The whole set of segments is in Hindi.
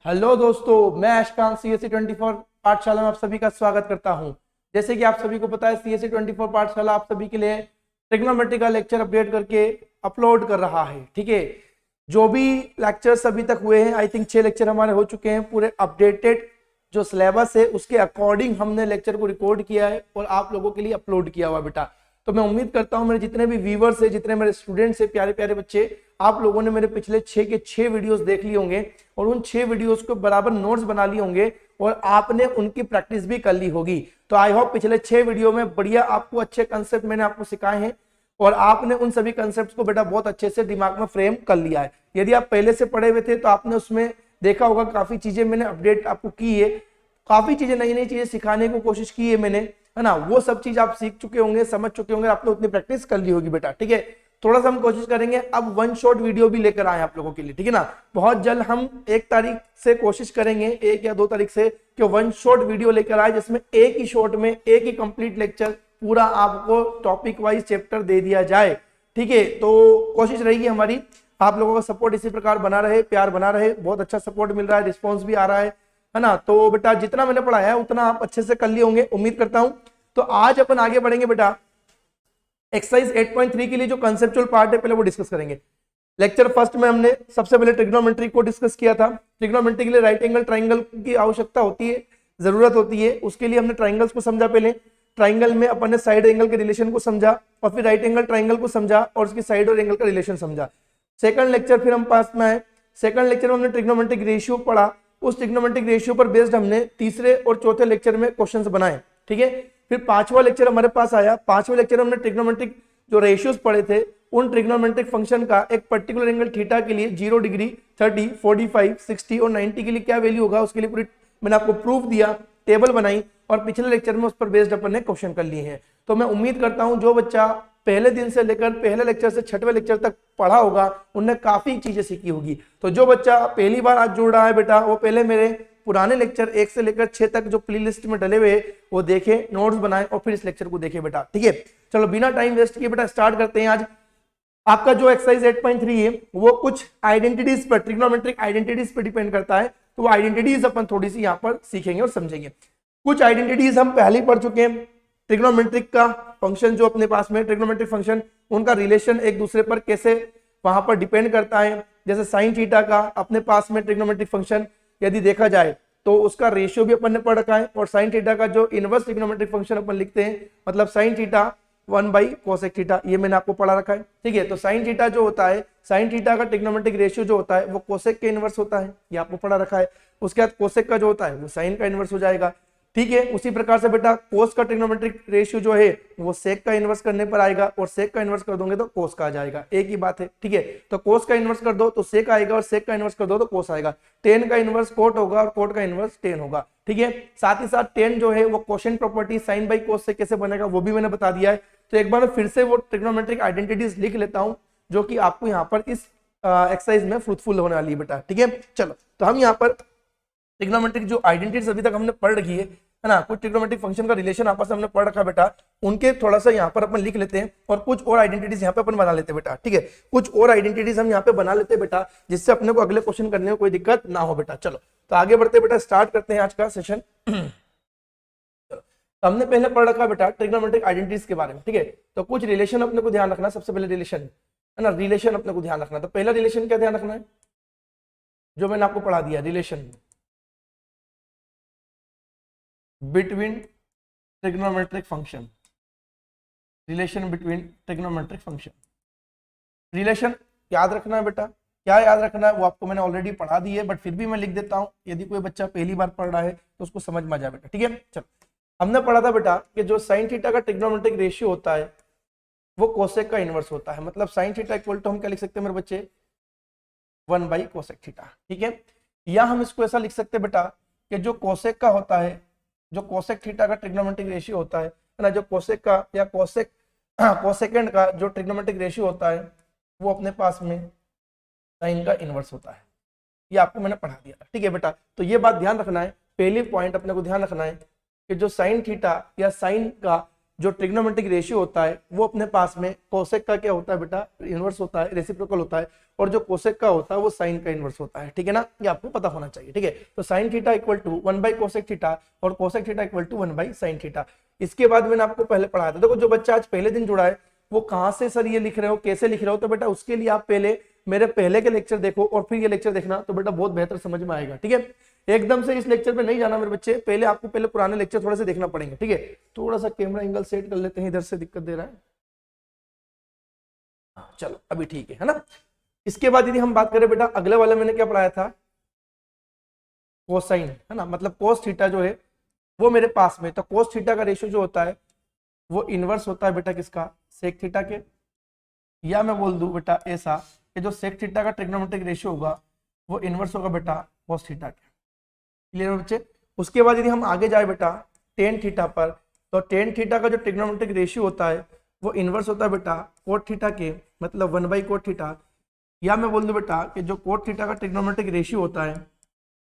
हेलो दोस्तों, मैं अशकांत सीएससी 24 पाठशाला में आप सभी का स्वागत करता हूं। जैसे कि आप सभी को पता है, सीएससी 24 पाठशाला आप सभी के लिए ट्रिग्नोमेट्री का लेक्चर अपडेट करके अपलोड कर रहा है। ठीक है, जो भी लेक्चर्स अभी तक हुए हैं, आई थिंक 6 लेक्चर हमारे हो चुके हैं। पूरे अपडेटेड जो सिलेबस है उसके अकॉर्डिंग हमने लेक्चर को रिकॉर्ड किया है और आप लोगों के लिए अपलोड किया हुआ बेटा। तो मैं उम्मीद करता हूं मेरे जितने भी व्यूवर्स है, जितने मेरे स्टूडेंट्स है, प्यारे प्यारे बच्चे, आप लोगों ने मेरे पिछले 6 के 6 वीडियोस देख लिए होंगे और उन 6 वीडियोस को बराबर नोट्स बना लिए होंगे और आपने उनकी प्रैक्टिस भी कर ली होगी। तो आई होप पिछले 6 वीडियो में बढ़िया आपको अच्छे कंसेप्ट मैंने आपको सिखाए हैं और आपने उन सभी कंसेप्ट को बेटा बहुत अच्छे से दिमाग में फ्रेम कर लिया है। यदि आप पहले से पढ़े हुए थे तो आपने उसमें देखा होगा काफी चीजें मैंने अपडेट आपको की है, काफी चीजें नई नई चीजें सिखाने की कोशिश की है मैंने, है ना। वो सब चीज आप सीख चुके होंगे, समझ चुके होंगे, आपने उतनी प्रैक्टिस कर ली होगी बेटा। ठीक है, थोड़ा सा हम कोशिश करेंगे अब वन शॉट वीडियो भी लेकर आए आप लोगों के लिए। ठीक है ना, बहुत जल्द हम 1 तारीख से कोशिश करेंगे, 1 या 2 तारीख से, कि वन शॉट वीडियो लेकर आए जिसमें एक ही शॉट में एक ही कंप्लीट लेक्चर पूरा आपको टॉपिक वाइज चैप्टर दे दिया जाए। ठीक है, तो कोशिश रहेगी हमारी, आप लोगों का सपोर्ट इसी प्रकार बना रहे, प्यार बना रहे। बहुत अच्छा सपोर्ट मिल रहा है, रिस्पॉन्स भी आ रहा है ना। तो बेटा जितना मैंने पढ़ाया है उतना आप अच्छे से कर लिए होंगे, उम्मीद करता हूं। तो आज अपन आगे बढ़ेंगे बेटा, एक्सरसाइज 8.3 के लिए जो कंसेप्चुअल पार्ट है पहले वो डिस्कस करेंगे। लेक्चर फर्स्ट में हमने सबसे पहले ट्रिग्नोमेट्री को डिस्कस किया था। ट्रिग्नोमेट्री के लिए राइट एंगल ट्राइंगल की आवश्यकता होती है, जरूरत होती है। उसके लिए हमने ट्राइंगल्स को समझा। पहले ट्राइंगल में अपन ने साइड एंगल के रिलेशन को समझा और फिर राइट एंगल ट्राइंगल को समझा और उसकी साइड और एंगल का रिलेशन समझा। सेकंड लेक्चर फिर हम पास में आए। सेकंड लेक्चर में हमने ट्रिग्नोमेट्रिक रेशियो पढ़ा। उस ट्रिग्नोमेट्रिक रेशियो पर बेस्ड हमने तीसरे और चौथे लेक्चर में क्वेश्चंस बनाए। ठीक है, फिर 5वां लेक्चर हमारे पास आया। 5वें लेक्चर में हमने ट्रिग्नोमेट्रिक जो रेशियोज पढ़े थे उन ट्रिग्नोमेट्रिक फंक्शन का एक पर्टिकुलर एंगल थीटा के लिए 0 डिग्री, 30, 45, 60 और 90 के लिए क्या वैल्यू होगा उसके लिए पूरी मैंने आपको प्रूफ दिया, टेबल बनाई और पिछले लेक्चर में उस पर बेस्ड अपन ने क्वेश्चन कर लिए हैं। तो मैं उम्मीद करता हूं जो बच्चा पहले दिन से लेकर पहले लेक्चर से 6वें लेक्चर तक पढ़ा होगा उनने काफी चीजें सीखी होगी। तो जो बच्चा पहली बार आज जुड़ रहा है बेटा, वो पहले मेरे पुराने लेक्चर 1 से लेकर 6 तक जो प्ले लिस्ट में डले हुए वो देखे, नोट्स बनाए और फिर इस लेक्चर को देखे बेटा। ठीक है, चलो बिना टाइम वेस्ट किए बेटा स्टार्ट करते हैं। आज आपका जो एक्सरसाइज 8.3 है वो कुछ आइडेंटिटीज पर, ट्रिग्नोमेट्रिक आइडेंटिटीज पर डिपेंड करता है। तो वो आइडेंटिटीज अपन थोड़ी सी यहाँ पर सीखेंगे और समझेंगे। कुछ आइडेंटिटीज हम पहले ही पढ़ चुके हैं। ट्रिग्नोमेट्रिक का फंक्शन जो अपने पास में ट्रिग्नोमेट्रिक फंक्शन, उनका रिलेशन एक दूसरे पर कैसे वहां पर डिपेंड करता है। जैसे साइन थीटा का अपने पास में ट्रिग्नोमेट्रिक फंक्शन यदि देखा जाए तो उसका रेशियो भी अपन ने पढ़ रखा है और साइन थीटा का जो इनवर्स ट्रिग्नोमेट्रिक फंक्शन अपन लिखते हैं, मतलब साइन थीटा 1/कोसेक थीटा, ये मैंने आपको पढ़ा रखा है। ठीक है, तो साइन थीटा जो होता है, साइन थीटा का ट्रिग्नोमेट्रिक रेशियो जो होता है वो कोसेक के इनवर्स होता है, ये आपको पढ़ा रखा है। उसके बाद कोसेक का जो होता है वो साइन का इनवर्स हो जाएगा। ठीक है, उसी प्रकार से बेटा कोस का ट्रिग्नोमेट्रिक रेशियो जो है वो सेक का इनवर्स करने पर आएगा और सेक का इनवर्स कर दोगे तो कोस का आ जाएगा, एक ही बात है। ठीक है, तो कोस का इनवर्स कर दो तो सेक आएगा और सेक का इनवर्स कर दो तो कोस आएगा। टेन का इनवर्स कोट होगा और कोट का इनवर्स टेन होगा। ठीक है, साथ ही साथ टेन जो है वो quotient property sine by cos से कैसे बनेगा वो भी मैंने बता दिया है। तो एक बार फिर से वो ट्रिग्नोमेट्रिक आइडेंटिटीज लिख लेता हूं जो कि आपको यहाँ पर इस एक्सरसाइज में फ्रूटफुल होने वाली है बेटा। ठीक है, चलो तो हम यहाँ पर ट्रिग्नोमेट्रिक जो आइडेंटिटीज अभी तक हमने पढ़ रखी है ना, कुछ ट्रिग्नोमेट्रिक फंक्शन का रिलेशन आपस में हमने पढ़ रखा बेटा, उनके थोड़ा सा यहाँ पर अपन लिख लेते हैं और कुछ और आइडेंटिटीज यहाँ पे अपन बना लेते हैं बेटा। ठीक है, कुछ और आइडेंटिटीज हम यहाँ पे बना लेते हैं बेटा, जिससे अपने को अगले क्वेश्चन करने में कोई दिक्कत ना हो बेटा। चलो तो आगे बढ़ते बेटा, स्टार्ट करते हैं आज का सेशन। चलो तो हमने पहले पढ़ रखा बेटा ट्रिग्नोमेट्रिक आइडेंटिटीज के बारे में। ठीक है, तो कुछ रिलेशन अपने को ध्यान रखना। सबसे पहले रिलेशन है ना, रिलेशन अपने को ध्यान रखना। तो पहला रिलेशन क्या ध्यान रखना है, जो मैंने आपको पढ़ा दिया, relation between trigonometric function, relation between trigonometric function. Relation याद रखना है बेटा, क्या याद रखना है वो आपको मैंने ऑलरेडी पढ़ा दी है, बट फिर भी मैं लिख देता हूं यदि कोई बच्चा पहली बार पढ़ रहा है तो उसको समझ में आ जाए बेटा। ठीक है, चलो हमने पढ़ा था बेटा कि जो साइन थीटा का ट्रिग्नोमेट्रिक रेशियो होता है वो कोसेक का इनवर्स होता है। मतलब साइन थीटा इक्वल टू हम क्या लिख सकते हैं मेरे बच्चे, 1/कोसेक थीटा। ठीक है, या हम इसको ऐसा लिख सकते हैं बेटा कि जो कोसेक का होता है, जो कोसेक थीटा का ट्रिग्नोमेट्रिक रेशियो होता है ना, जो कोसेक का या कोसेकेंड का जो ट्रिग्नोमेट्रिक रेशियो होता है वो अपने पास में साइन का इनवर्स होता है। ये आपको मैंने पढ़ा दिया। ठीक है बेटा, तो ये बात ध्यान रखना है, पहली पॉइंट अपने को ध्यान रखना है कि जो साइन थीटा या साइन का जो ट्रिग्नोमेट्रिक रेशियो होता है वो अपने पास में कोसेक का क्या होता है बेटा, इनवर्स होता है, रेसिप्रोकल होता है। और जो कोसेक का होता है वो साइन का इनवर्स होता है, ठीक है ना, ये आपको पता होना चाहिए, ठीक है। तो sine theta equal to 1 by cosec theta और cosec theta equal to 1 by sine theta. इसके बाद मैंने आपको पहले पढ़ाया था, देखो जो बच्चा आज पहले दिन जुड़ा है वो कहाँ से सर ये लिख रहे हो, कैसे लिख रहे हो, तो बेटा उसके लिए आप पहले मेरे पहले के लेक्चर देखो और फिर ये लेक्चर देखना, तो बेटा बहुत बेहतर समझ में आएगा, ठीक है। एकदम से इस लेक्चर पे नहीं जाना मेरे बच्चे, पहले आपको पहले पुराने लेक्चर थोड़े से देखना पड़ेंगे, ठीक है। थोड़ा सा कैमरा एंगल सेट कर लेते हैं, इधर से दिक्कत दे रहा है, चलो अभी ठीक है ना। इसके बाद यदि हम बात करें बेटा अगले वाले मैंने क्या पढ़ाया था, कोसाइन, है ना, मतलब कोस थीटा जो है वो मेरे पास में, तो कोस थीटा का रेशियो जो होता है वो इनवर्स होता है बेटा किसका, सेक थीटा के, या मैं बोल दूं बेटा ऐसा कि जो सेक थीटा का ट्रिग्नोमेट्रिक रेशियो होगा वो इनवर्स होगा बेटा कोस थीटा के। क्लियर बच्चे। उसके बाद यदि हम आगे जाए बेटा टेन थीटा पर, तो टेन थीटा का जो ट्रिग्नोमेट्रिक रेशियो होता है वो इनवर्स होता है बेटा कोट थीटा के, मतलब 1 बाई कोट थीटा, या मैं बोल दूं बेटा कि जो कोट थीटा का ट्रिग्नोमेट्रिक रेशियो होता है,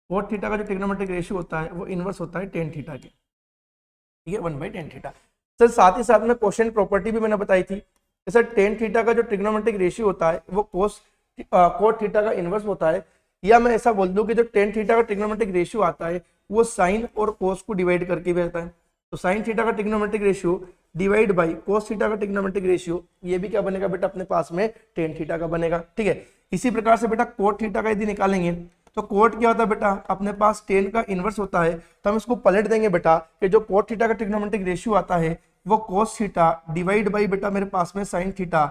कोट थीटा का जो ट्रिग्नोमेट्रिक रेशियो होता है वो इनवर्स होता है टेन थीटा के, ठीक है, 1 बाई टेन थीटा। सर साथ ही साथ में कोशेंट प्रॉपर्टी भी मैंने बताई थी, सर टेन थीटा का जो ट्रिग्नोमेट्रिक रेशियो होता है वो कोट थीटा का इनवर्स होता है, या मैं ऐसा बोल दूं कि जो टेन थीटा का ट्रिग्नोमेट्रिक रेशियो आता है वो साइन और कोस को डिवाइड करके भी आता है, तो साइन थीटा का trigonometric ratio divide by cos theta का ट्रिग्नोमेट्रिक रेशियो, ये भी क्या बनेगा बेटा अपने पास में टेन थीटा का बनेगा, ठीक है। इसी प्रकार से बेटा कोट थीटा का यदि निकालेंगे तो कोट क्या होता है बेटा अपने पास टेन का इनवर्स होता है, तो हम इसको पलट देंगे बेटा कि जो कोट थीटा का ट्रिग्नोमेट्रिक रेशियो आता है वो कोस थीटा डिवाइड बाई बेटा मेरे पास में साइन थीटा,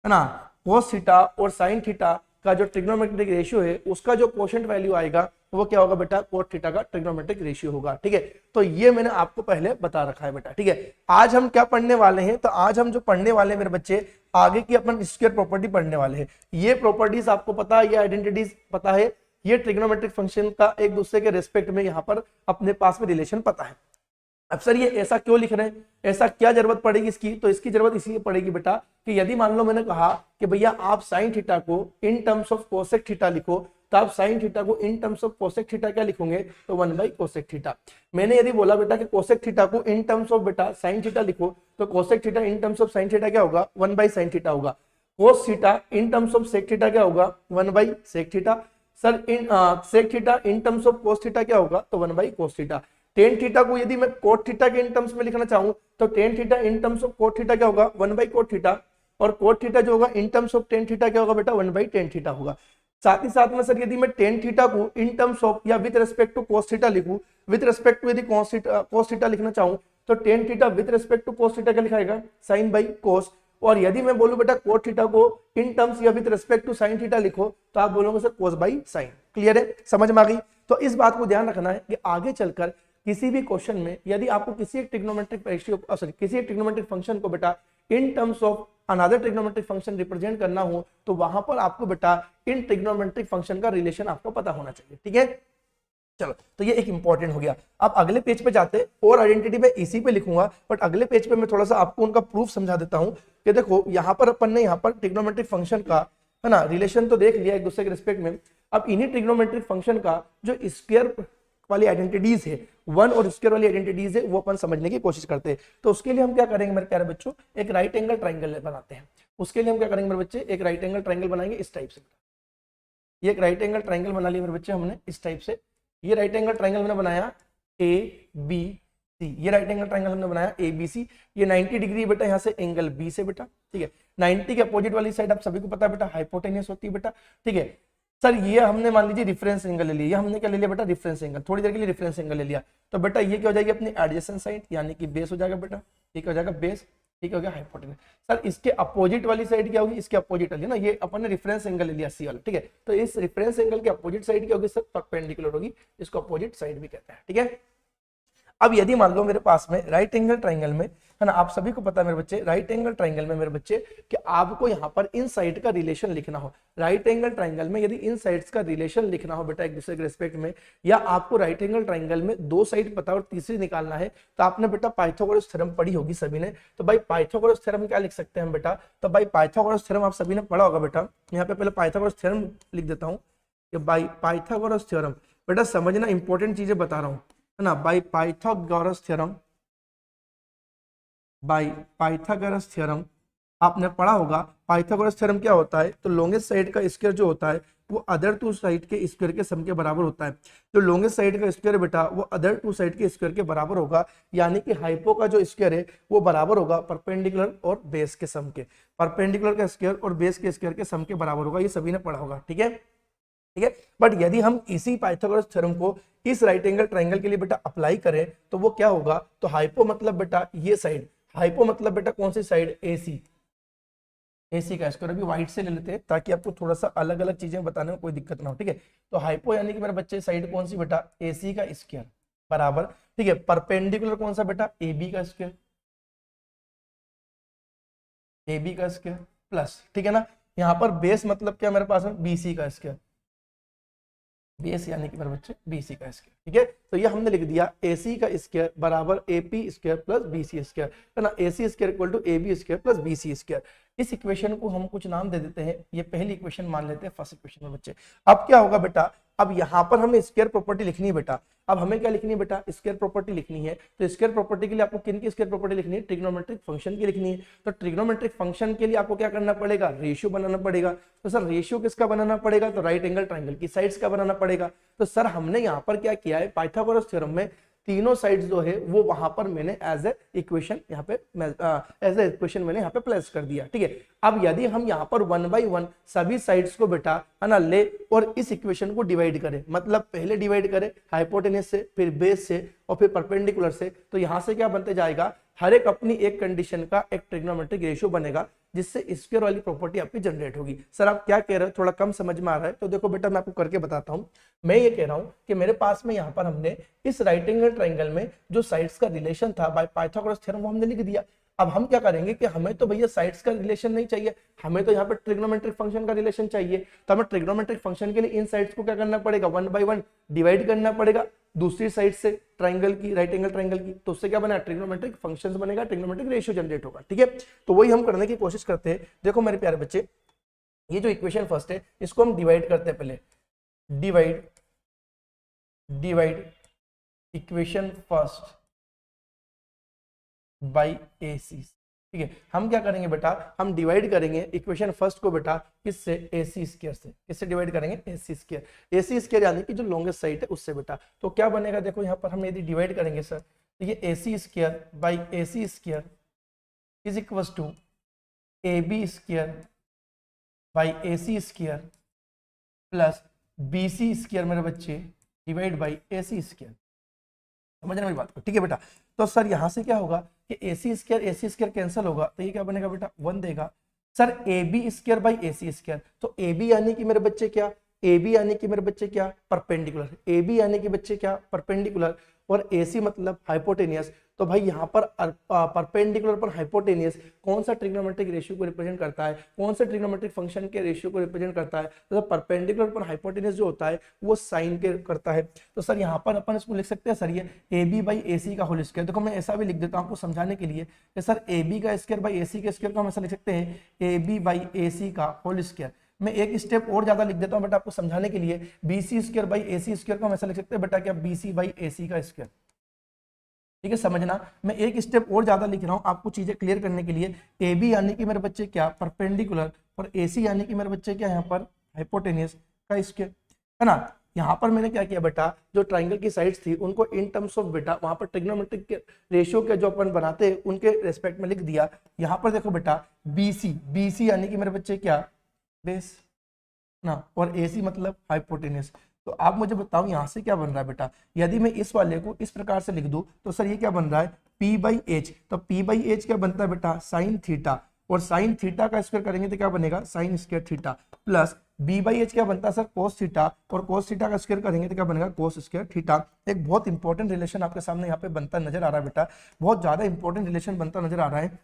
है ना, कोस थीटा और साइन थीटा का जो ट्रिग्नोमेट्रिक रेशियो है उसका जो कोशेंट वैल्यू आएगा वो क्या होगा बेटा कोट थीटा का ट्रिग्नोमेट्रिक रेशियो होगा, ठीक है। तो ये मैंने आपको पहले बता रखा है बेटा, ठीक है। आज हम क्या पढ़ने वाले हैं, तो आज हम जो पढ़ने वाले हैं मेरे बच्चे आगे की अपन स्क्वायर प्रॉपर्टी पढ़ने वाले हैं। ये प्रॉपर्टीज आपको पता है, ये आइडेंटिटीज पता है, ये ट्रिग्नोमेट्रिक फंक्शन का एक दूसरे के रेस्पेक्ट में यहाँ पर अपने पास में रिलेशन पता है। अब सर ये ऐसा क्यों लिख रहे हैं, ऐसा क्या जरूरत पड़ेगी इसकी, तो इसकी जरूरत इसलिए पड़ेगी बेटा कि यदि मान लो मैंने कहा कि भैया आप साइन थीटा को in terms of cosec theta लिखो, तो आप साइन थीटा को in terms of cosec theta क्या लिखोगे, तो 1 बाई कोसेक थीटा। मैंने यदि बोला बेटा कि कोसेक थीटा को इन टर्म्स ऑफ बेटा साइन थीटा लिखो, तो cosec theta in terms of sine theta क्या होगा, 1 बाई साइन थीटा होगा। Cos theta in terms of sec theta क्या होगा, 1 बाई सेक थीटा। सर इन sec theta in terms of cos theta क्या होगा, तो 1 by cos theta. Tan theta को यदि मैं कोट थीटा के इन टर्म्स में लिखना चाहूं तो tan theta in terms of cot theta क्या होगा, 1 बाई कोट थीटा, और कोट थीटा जो होगा इन टर्म्स ऑफ टेन थीटा क्या होगा बेटा 1 बाई टेन थीटा होगा। साथ ही साथ में सर यदि मैं टेन थीटा को इन टर्म्स ऑफ या with respect to cos theta लिखूं, विद रेस्पेक्ट टू यदि कोस थीटा लिखना चाहूं तो tan theta with respect to cos theta क्या लिखाएगा, साइन बाई कोस। और यदि मैं बोलूं बेटा कोट थीटा को इन टर्म्स या with respect to sine theta लिखो, तो आप बोलोगे sir cos by sine. Clear है, समझ में आ गई। तो इस बात को ध्यान रखना है कि आगे चलकर किसी भी क्वेश्चन में यदि आपको किसी एक ट्रिग्नोमेट्रिक रेशियो सॉरी किसी एक ट्रिग्नोमेट्रिक फंक्शन को बेटा in terms of another trigonometric function represent करना हो, तो वहां पर आपको बेटा इन ट्रिग्नोमेट्रिक फंक्शन का रिलेशन आपको पता होना चाहिए, ठीक है। चलो तो ये एक इंपॉर्टेंट हो गया। अब अगले पेज पे जाते, और आइडेंटिटी में इसी पे लिखूंगा, बट अगले पेज पे मैं थोड़ा सा आपको उनका प्रूफ समझा देता हूं कि देखो यहाँ पर अपन ने यहाँ पर ट्रिग्नोमेट्रिक फंक्शन का, है ना, रिलेशन तो देख लिया एक दूसरे के रिस्पेक्ट में। अब इन्हीं ट्रिग्नोमेट्रिक फंक्शन का जो स्क्वायर वाली आइडेंटिटीज है, वन और स्क्वायर वाली आइडेंटिटीज है, वो अपन समझने की कोशिश करते हैं। तो उसके लिए हम क्या करेंगे मेरे प्यारे बच्चों, एक राइट एंगल ट्राइंगल बनाते हैं। उसके लिए हम क्या करेंगे मेरे बच्चे, एक राइट एंगल ट्राइंगल बनाएंगे इस टाइप से। ये एक राइट एंगल ट्राइंगल बना लिया मेरे बच्चे हमने इस टाइप से। ये राइट एंगल ट्राइंगल हमने बनाया ए बी सी, ये राइट एंगल ट्राइंगल हमने बनाया ए बी सी। ये 90 डिग्री बेटा यहाँ से एंगल बी से बेटा, ठीक है। 90 के अपोजिट वाली साइड आप सभी को पता है बेटा हाइपोटेन्यूस होती है बेटा, ठीक है। सर ये हमने मान लीजिए रिफरेंस एंगल ले लिया, हमने क्या ले लिया बेटा रिफरेंस एंगल, थोड़ी देर के लिए रिफरेंस एंगल ले लिया, तो बेटा ये क्या हो जाएगी अपनी एडजेसेंट साइड, यानी कि बेस हो जाएगा बेटा, ठीक हो जाएगा बेस, ठीक हो गया हाइपोटेन्यूस। सर इसके अपोजिट वाली साइड क्या होगी, इसके अपोजिट वाली ना, ये अपन ने रेफरेंस एंगल ले लिया सी वाला, ठीक है। तो इस रेफरेंस एंगल के अपोजिट साइड क्या होगी सर, परपेंडिकुलर होगी, इसको अपोजिट साइड भी कहते हैं, ठीक है। अब यदि मान लो मेरे पास में राइट एंगल ट्राइंगल में, है ना, आप सभी को पता है मेरे बच्चे राइट एंगल ट्राइंगल में मेरे बच्चे कि आपको यहाँ पर इन साइड का रिलेशन लिखना हो। राइट एंगल ट्राइंगल में यदि इन साइड्स का रिलेशन लिखना हो बेटा एक दूसरे के रिस्पेक्ट में, या आपको राइट एंगल ट्राइंगल में दो साइड पता और तीसरी निकालना है, तो आपने बेटा पाइथागोरस थ्योरम पढ़ी होगी सभी ने। तो भाई पाइथागोरस थ्योरम क्या लिख सकते हैं हम बेटा, तो भाई पाइथागोरस थ्योरम आप सभी ने पढ़ा होगा बेटा। यहाँ पे पहले पाइथागोरस थ्योरम लिख देता हूँ कि बाई पाइथागोरस थ्योरम, बेटा समझना इंपॉर्टेंट चीजें बता रहा हूँ, है ना। By Pythagoras theorem, by Pythagoras theorem आपने पढ़ा होगा पाइथागोरस थ्योरम क्या होता है, तो लॉन्गेस्ट साइड का स्क्वायर जो होता है वो अदर टू साइड के स्क्वायर के सम के बराबर होता है। जो लॉन्गेस्ट साइड का स्क्वायर बेटा वो अदर टू साइड के स्क्वायर के बराबर होगा, यानी कि हाइपो का जो स्क्वायर है वो बराबर होगा परपेंडिकुलर और बेस के सम के। परपेंडिकुलर का स्क्वायर और बेस के स्क्वायर के सम के बराबर होगा, ये सभी ने पढ़ा होगा। ठीक है, ठीक है। बट यदि हम इसी पाइथागोरस थ्योरम को इस राइट एंगल ट्राइंगल के लिए बेटा अप्लाई करें तो वो क्या होगा, तो हाइपो मतलब बेटा ये साइड, हाइपो मतलब बेटा कौन सी साइड, एसी, एसी का स्क्वायर। अभी व्हाइट से ले लेते हैं ताकि आपको थोड़ा सा अलग अलग चीजें बताने में कोई दिक्कत ना हो। ठीक है, तो हाइपो यानी कि मेरे बच्चे साइड कौन सी बेटा, एसी का स्क्वायर बराबर, ठीक है, परपेंडिकुलर कौन सा बेटा, एबी का स्क्वायर, एबी का स्क्वायर प्लस, ठीक है ना, यहाँ पर बेस मतलब क्या मेरे पास में, बीसी का स्क्वायर, बेस यानी कि मेरे बच्चे बीसी का स्क्वायर। ठीक है, तो ये हमने लिख दिया एसी का स्क्वायर बराबर AP square plus BC square, है ना, AC square equal to AB square plus BC square. इस इक्वेशन को हम कुछ नाम दे देते हैं, ये पहली इक्वेशन मान लेते हैं फर्स्ट इक्वेशन में बच्चे। अब क्या होगा बेटा, अब यहाँ पर हमें स्क्वायर प्रॉपर्टी लिखनी है बेटा। अब हमें क्या लिखनी है बेटा, स्क्वायर प्रॉपर्टी लिखनी है। तो स्क्वायर प्रॉपर्टी के लिए आपको किन की स्क्वायर प्रॉपर्टी लिखनी है, ट्रिग्नोमेट्रिक फंक्शन की लिखनी है। तो ट्रिग्नोमेट्रिक फंक्शन के लिए आपको क्या करना पड़ेगा, रेशियो बनाना पड़ेगा। तो सर रेशियो किसका बनाना पड़ेगा, तो राइट एंगल ट्राइंगल की साइड्स का बनाना पड़ेगा। तो सर हमने यहाँ पर क्या किया है, पाइथागोरस थ्योरम में तीनों साइड्स जो है वो वहां पर मैंने एज ए इक्वेशन यहाँ पे एज ए इक्वेशन मैंने यहाँ पे प्लेस कर दिया। ठीक है, अब यदि हम यहाँ पर 1 बाई 1 सभी साइड्स को बेटा है ना ले और इस इक्वेशन को डिवाइड करें, मतलब पहले डिवाइड करें हाइपोटेनस से, फिर बेस से और फिर परपेंडिकुलर से, तो यहाँ से क्या बनते जाएगा, हर एक अपनी एक कंडीशन का एक ट्रिग्नोमेट्रिक रेशियो बनेगा जिससे स्क्वायर वाली प्रॉपर्टी आपकी जनरेट होगी। सर आप क्या कह रहे हो, थोड़ा कम समझ में आ रहा है, तो देखो बेटा मैं आपको करके बताता हूं। मैं ये कह रहा हूं कि मेरे पास में यहाँ पर हमने इस राइट एंगल ट्राइंगल में जो साइड्स का रिलेशन था बाय पाइथागोरस थ्योरम वो हमने लिख दिया। अब हम क्या करेंगे कि हमें तो भैया साइड्स का रिलेशन नहीं चाहिए, हमें तो यहाँ पे ट्रिग्नोमेट्रिक फंक्शन का रिलेशन चाहिए। तो हमें ट्रिग्नोमेट्रिक फंक्शन के लिए इन साइड्स को क्या करना पड़ेगा, 1 बाई 1 डिवाइड करना पड़ेगा दूसरी साइड से ट्राइंगल की, राइट एंगल ट्राइंगल की, तो उससे क्या बना, ट्रिग्नोमेट्रिक फंक्शंस बनेगा, ट्रिग्नोमेट्रिक रेशियो जनरेट होगा। ठीक है, तो वही हम करने की कोशिश करते हैं। देखो मेरे प्यारे बच्चे, ये जो इक्वेशन फर्स्ट है इसको हम डिवाइड करते हैं पहले, divide divide equation first by AC. ठीक है, हम क्या करेंगे बेटा, हम डिवाइड करेंगे इक्वेशन फर्स्ट को बेटा किससे, एसी स्क्वायर से। किससे डिवाइड करेंगे, एसी स्क्वायर। एसी स्क्वायर यानी कि जो लॉन्गेस्ट साइड है उससे बेटा। तो क्या बनेगा, देखो यहाँ पर हम यदि डिवाइड करेंगे सर, तो ये AC square by AC square is equal to A B square by AC square plus B C square मेरे बच्चे डिवाइड बाई एसी स्क्वायर। समझ रहे मेरी बात को, ठीक है बेटा। तो सर यहाँ से क्या होगा कि एसी स्क्वायर कैंसिल होगा, तो ये क्या बनेगा बेटा, 1 देगा। Sir A B square by AC square, तो ए बी यानी कि मेरे बच्चे क्या, ए बी यानी कि मेरे बच्चे क्या, परपेंडिकुलर, ए बी यानी कि बच्चे क्या, परपेंडिकुलर, और एसी मतलब हाइपोटेनियस। तो भाई यहाँ पर परपेंडिकुलर पर हाइपोटेनियस कौन सा ट्रिग्नोमेट्रिक रेशियो को रिप्रेजेंट करता है, कौन सा ट्रिग्नोमेट्रिक फंक्शन के रेशियो को रिप्रेजेंट करता है, तो परपेंडिकुलर पर हाइपोटेनियस जो होता है वो साइन के करता है। तो सर यहाँ पर अपन इसको लिख सकते हैं सर, ये ए बी बाई ए सी का होल स्क्वायर। देखो मैं ऐसा भी लिख देता हूँ आपको समझाने के लिए कि सर ए बी का स्क्वायर बाई ए सी के स्क्वायर को हम ऐसा लिख सकते हैं, ए बी बाई ए सी का होल स्क्वायर। मैं एक स्टेप और ज्यादा लिख देता हूँ बेटा आपको समझाने के लिए, B C square by A C square को हम ऐसा लिख सकते हैं बेटा क्या, बी सी बाई ए सी का स्क्वायर। ठीक है, समझना मैं एक स्टेप और ज्यादा लिख रहा हूं आपको चीजें क्लियर करने के लिए। ए बी यानी कि मेरे बच्चे क्या, परपेंडिकुलर, और ए सी यानी कि मेरे बच्चे क्या, यहाँ पर हाइपोटेनियस का स्क्वायर, है ना। यहाँ पर मैंने क्या किया बेटा, जो ट्राइंगल की साइड्स थी उनको इन टर्म्स ऑफ बेटा वहां पर ट्रिग्नोमेट्रिक के रेशियो के जो अपन बनाते हैं उनके रेस्पेक्ट में लिख दिया। यहाँ पर देखो बेटा बी सी यानी कि मेरे बच्चे क्या, बेस ना, और ए सी मतलब हाइपोटेनियस। तो आप मुझे बताओ यहाँ से क्या बन रहा है बेटा, यदि मैं इस वाले को इस प्रकार से लिख दूं तो सर ये क्या बन रहा है, P बाई एच। तो P बाई एच क्या बनता है बेटा, साइन थीटा, और साइन थीटा का स्क्वायर करेंगे तो क्या बनेगा, sine square theta, plus B by H क्या बनता है सर, कोस थीटा, और कोस थीटा का स्क्वायर करेंगे तो क्या बनेगा, कोस स्क्वायर थीटा। एक बहुत इंपॉर्टेंट रिलेशन आपके सामने यहाँ पे बनता नजर आ रहा है बेटा, बहुत ज्यादा इंपॉर्टेंट रिलेशन बनता नजर आ रहा है,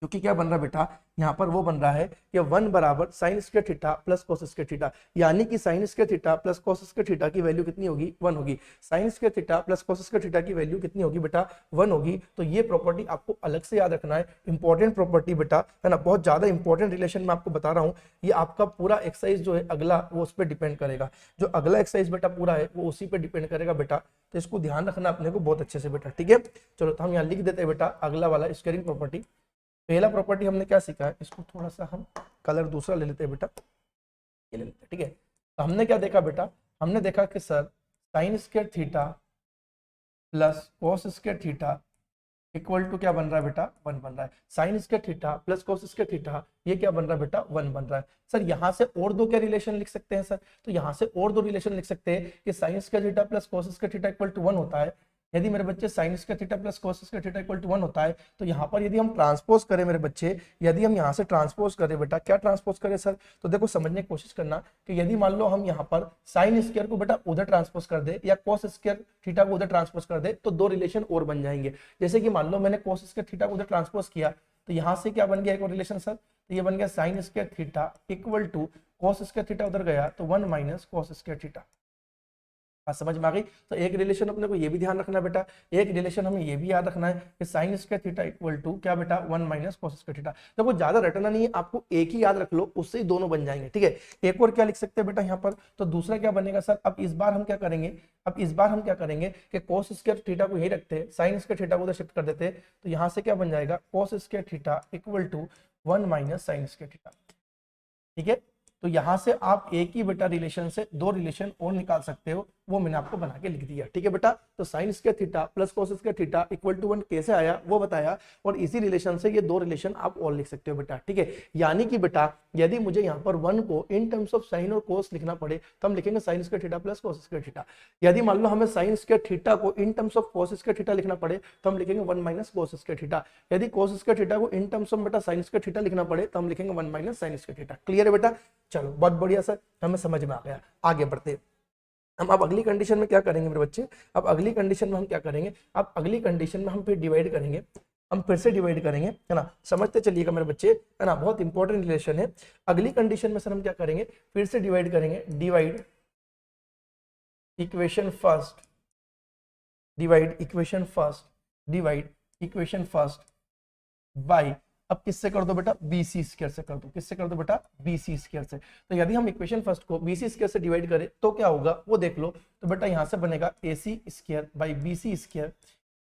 क्योंकि क्या बन रहा है बेटा, यहाँ पर वो बन रहा है कि 1 बराबर sign square theta plus cos square theta, यानी कि sine square theta plus cos square theta की वैल्यू कितनी होगी, 1 होगी। Sign square theta plus cos square theta की वैल्यू कितनी होगी बेटा, 1 होगी। तो ये प्रॉपर्टी आपको अलग से याद रखना है, इंपॉर्टेंट प्रॉपर्टी बेटा, है ना, बहुत ज्यादा इंपॉर्टेंट रिलेशन मैं आपको बता रहा हूँ। ये आपका पूरा एक्सरसाइज जो है अगला वो उस पर डिपेंड करेगा, जो अगला एक्सरसाइज बेटा पूरा है वो उसी पे डिपेंड करेगा बेटा। तो इसको ध्यान रखना अपने को बहुत अच्छे से बेटा, ठीक है। चलो तो हम यहाँ लिख देते हैं बेटा अगला वाला स्क्वायरिंग प्रॉपर्टी। पहला प्रॉपर्टी हमने क्या सीखा है, इसको थोड़ा सा हम कलर दूसरा ले लेते हैं बेटा, ये ले लेते हैं, ठीक है। तो हमने क्या देखा बेटा, हमने देखा कि sir sine square theta plus cos square theta equal to क्या बन रहा है बेटा, 1 बन रहा है। Sine square theta plus cos square theta ये क्या बन रहा है बेटा, 1 बन रहा है। सर यहाँ से और दो क्या रिलेशन लिख सकते हैं सर, तो यहाँ से और दो रिलेशन लिख सकते हैं कि sine square theta plus cos square theta equal to 1 होता है। यदि मेरे बच्चे sine square theta plus cos square theta equal to 1 होता है, तो यहाँ पर यदि हम ट्रांसपोज करें मेरे बच्चे, यदि हम यहाँ से ट्रांसपोज करें बेटा, क्या ट्रांसपोज करें सर, तो देखो समझने की कोशिश करना कि यदि मान लो हम यहाँ पर साइन स्क्वायर को बेटा उधर ट्रांसपोज कर दे या कोस स्क्वायर थीटा को उधर ट्रांसपोज कर दे, तो दो रिलेशन और बन जाएंगे। जैसे कि मान लो मैंने कोस स्क्वायर थीटा को उधर ट्रांसपोज किया, तो यहाँ से क्या बन गया एक और रिलेशन सर, तो ये बन गया sine square theta equal to cos square theta उधर गया तो 1 माइनस कोस स्क्वायर थीटा। समझ में आ गई। तो एक रिलेशन अपने को ये भी ध्यान रखना है बेटा, एक रिलेशन हमें ये भी याद रखना है कि sine square theta equal to क्या बेटा, 1 माइनस कोस स्क्वायर थीटा। देखो ज्यादा रटना नहीं है, आपको एक ही याद रख लो, उससे ही दोनों बन जाएंगे, ठीक है। एक और क्या लिख सकते हैं बेटा यहाँ पर, तो दूसरा क्या बनेगा सर, अब इस बार हम क्या करेंगे, कि कोस स्क्वायर थीटा को यही रखते हैं, साइन स्क्वायर थीटा को उधर शिफ्ट कर देते हैं, तो यहाँ से क्या बन जाएगा, cos square theta equal to 1 minus sine square theta, ठीक है। तो यहां से आप एक ही बेटा रिलेशन से दो रिलेशन और निकाल सकते हो, वो मैंने आपको बना के लिख दिया, ठीक है बेटा। तो sine square theta plus cos square theta equal to 1 कैसे आया वो बताया, और इसी रिलेशन से ये दो रिलेशन आप और लिख सकते हो बेटा, ठीक है। यानी कि बेटा यदि मुझे यहाँ पर 1 को इन टर्म्स ऑफ साइन और कोस लिखना पड़े तो हम लिखेंगे sign square theta plus cos square theta. यदि मान लो हमें साइन स्क्वायर थीटा को in terms of cos square theta लिखना पड़े तो हम लिखेंगे 1 माइनस कोस स्क्वायर थीटा। यदि कोस स्क्वायर थीटा को इन टर्म्स ऑफ बेटा साइन स्क्वायर थीटा लिखना पड़े तो हम लिखेंगे 1 minus sine square theta. Clear है बेटा, चलो बहुत बढ़िया सर, हमें समझ में आ गया। आगे बढ़ते हम, अब अगली कंडीशन में क्या करेंगे मेरे बच्चे, अब अगली कंडीशन में हम क्या करेंगे, अब अगली कंडीशन में हम फिर डिवाइड करेंगे, हम फिर से डिवाइड करेंगे, है ना। समझते चलिएगा मेरे बच्चे, है ना, बहुत इंपॉर्टेंट रिलेशन है। अगली कंडीशन में सर हम क्या करेंगे, फिर से डिवाइड करेंगे, divide equation first, divide equation first, divide equation first by, अब किससे कर दो बेटा, BC स्क्वायर से कर दो, किससे कर दो बेटा, BC स्क्वायर से। तो यदि हम इक्वेशन फर्स्ट को BC स्क्वायर से डिवाइड करें तो क्या होगा वो देख लो। तो बेटा यहाँ से बनेगा AC square by BC square,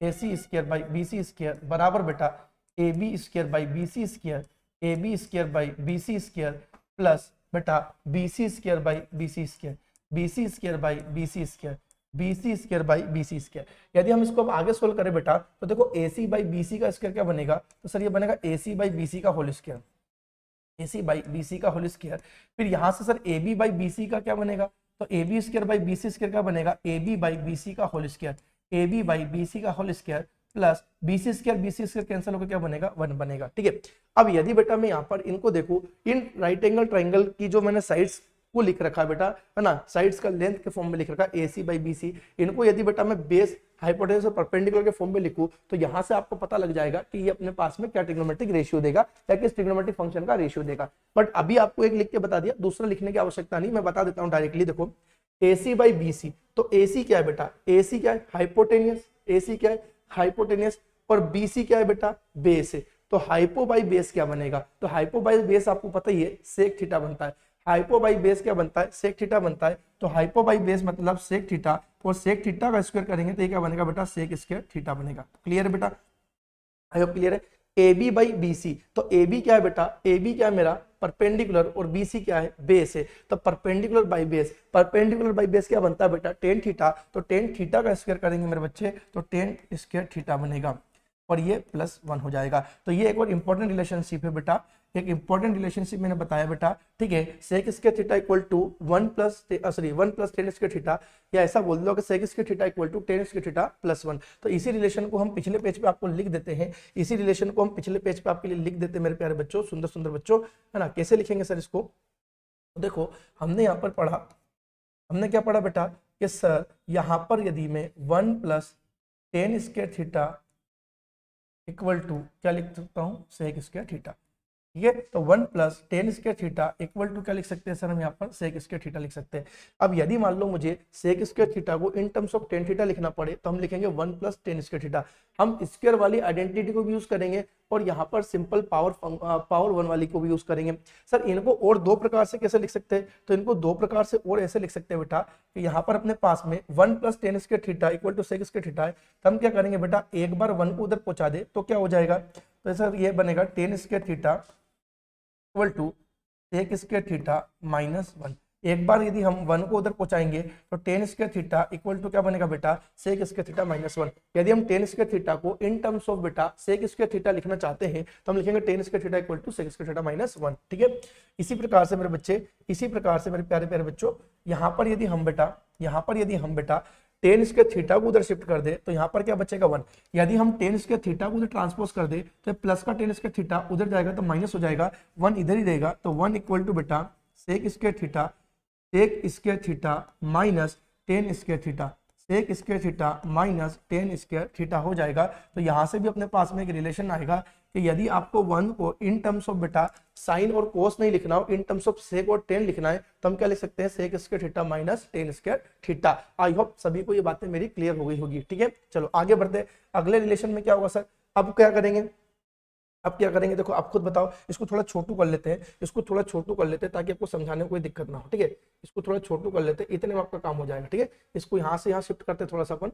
AC square by BC square बराबर बेटा AB square by BC square, AB square by BC square plus बेटा BC square by BC square, BC square by BC square, BC square by BC square. यदि हम इसको अब आगे सोल्व करें बेटा तो देखो AC बाई BC का स्क्वायर क्या बनेगा, तो सर ये बनेगा AC बाई BC का whole square, AC by BC का होल स्क्वायर। फिर यहाँ से सर AB बाई BC का क्या बनेगा, तो AB square by BC square का बनेगा AB बाई BC का whole square, AB by BC का whole square plus BC square cancel होकर क्या बनेगा, 1 बनेगा, ठीक है। अब यदि बेटा मैं यहाँ पर इनको देखूं, इन राइट एंगल ट्राइंगल की जो मैंने साइड्स को लिख रखा है बेटा, है ना, साइड्स का लेंथ के फॉर्म में लिख रखा है AC बाई BC, इनको यदि बेटा मैं बेस हाइपोटेनस और परपेंडिकुलर के फॉर्म में लिखूं तो यहां से आपको पता लग जाएगा कि ये अपने पास में क्या ट्रिग्नोमेट्रिक रेशियो देगा या किस ट्रिग्नोमेट्रिक फंक्शन का रेशियो देगा। बट अभी आपको एक लिख के बता दिया, दूसरा लिखने की आवश्यकता नहीं, मैं बता देता हूं डायरेक्टली। देखो AC बाई BC, तो AC क्या है बेटा, AC क्या है, हाइपोटेनियस, AC क्या है, हाइपोटेनियस, और BC क्या है बेटा, बेस है। तो हाइपो बाई बेस क्या बनेगा, तो हाइपो बाई बेस आपको पता ही है सेक थीटा बनता है, हाइपो बाई बेस क्या बनता है, सेक थीटा बनता है। तो हाइपो बाई बेस मतलब सेक थीटा, और सेक थीटा का स्क्वायर करेंगे तो ये क्या बनेगा बेटा, सेक स्क्वायर थीटा बनेगा। क्लियर है बेटा, आई होप क्लियर है। AB बाई BC, तो AB क्या है बेटा, AB क्या है मेरा परपेंडिकुलर, और BC क्या है, बेस है। तो perpendicular by base, perpendicular by base क्या बनता है बेटा, टेन थीटा, तो टेन थीटा का स्क्वायर करेंगे मेरे बच्चे तो टेन स्क्वायर थीटा बनेगा, और ये +1 हो जाएगा। तो ये एक और इंपॉर्टेंट रिलेशनशिप है बेटा, एक इंपॉर्टेंट रिलेशनशिप मैंने बताया बेटा, ठीक है। Sec square theta equal to 1 plus tan square theta, या ऐसा बोल दो कि sec square theta equal to tan square theta +1। तो इसी रिलेशन को हम पिछले पेज पे आपको लिख देते हैं, इसी रिलेशन को हम पिछले पेज पे आपके लिए लिख देते हैं मेरे प्यारे बच्चों, सुंदर सुंदर बच्चों, है ना। कैसे लिखेंगे सर इसको, तो देखो हमने यहाँ पर पढ़ा, हमने क्या पढ़ा बेटा कि सर यहाँ पर यदि मैं 1 plus tan square theta equal to क्या लिख सकता हूँ, सेक स्क्वायर थीटा, ठीक है। तो 1 plus tan square theta equal to क्या लिख सकते हैं सर, हम यहाँ पर सेक स्क्वायर थीटा लिख सकते हैं। अब यदि मान लो मुझे सेक स्क्वायर थीटा को in terms of tan theta लिखना पड़े तो हम लिखेंगे 1 प्लस टेन स्क्वायर थीटा। हम स्क्वायर वाली आइडेंटिटी को भी यूज करेंगे और यहाँ पर सिंपल पावर 1 वाली को भी यूज करेंगे। सर इनको और दो प्रकार से कैसे लिख सकते हैं, तो इनको दो प्रकार से और ऐसे लिख सकते हैं बेटा कि यहाँ पर अपने पास में 1 plus tan square theta equal to sec square theta है, तो हम क्या करेंगे बेटा, एक बार 1 को उधर पहुंचा दे तो क्या हो जाएगा, तो सर ये बनेगा tan square theta equal to sec square theta minus 1। एक बार यदि हम 1 को उधर पहुंचाएंगे तो tan square theta equal to क्या बनेगा बेटा, सेक स्क्वायर थीटा माइनस 1। यदि हम टेन स्क्वायर थीटा को इन टर्म्स ऑफ बेटा सेक स्क्वायर थीटा लिखना चाहते हैं तो हम लिखेंगे tan square theta equal to sec square theta minus 1। ठीक है, इसी प्रकार से मेरे बच्चे, इसी प्रकार से मेरे प्यारे प्यारे बच्चों, यहाँ पर यदि हम बेटा टेन स्क्वायर थीटा को उधर शिफ्ट कर दे तो यहाँ पर क्या बचेगा 1। यदि हम टेन स्क्वायर थीटा को उधर ट्रांसपोज कर दे तो प्लस का टेन स्क्वायर थीटा उधर जाएगा तो माइनस हो जाएगा, 1 इधर ही रहेगा, तो 1 इक्वल टू बेटा sec square theta, sec square theta minus tan square theta, sec square theta minus tan square theta हो जाएगा। तो यहाँ से भी अपने पास में एक रिलेशन आएगा कि यदि आपको 1 को इन टर्म्स ऑफ बेटा साइन और कोस नहीं लिखना हो, इन टर्म्स ऑफ सेक और टेन लिखना है, तो हम क्या लिख सकते हैं, sec square theta minus tan square theta. I hope सभी को ये बातें मेरी क्लियर हो गई होगी। ठीक है, चलो आगे बढ़ते। अगले रिलेशन में क्या होगा सर, अब क्या करेंगे, देखो आप खुद बताओ। इसको थोड़ा छोटू कर लेते हैं, ताकि आपको समझाने में कोई दिक्कत ना हो। ठीक है, इसको थोड़ा छोटू कर लेते हैं, इतने में आपका काम हो जाएगा। ठीक है, इसको यहाँ से यहाँ शिफ्ट करते हैं थोड़ा सा अपन।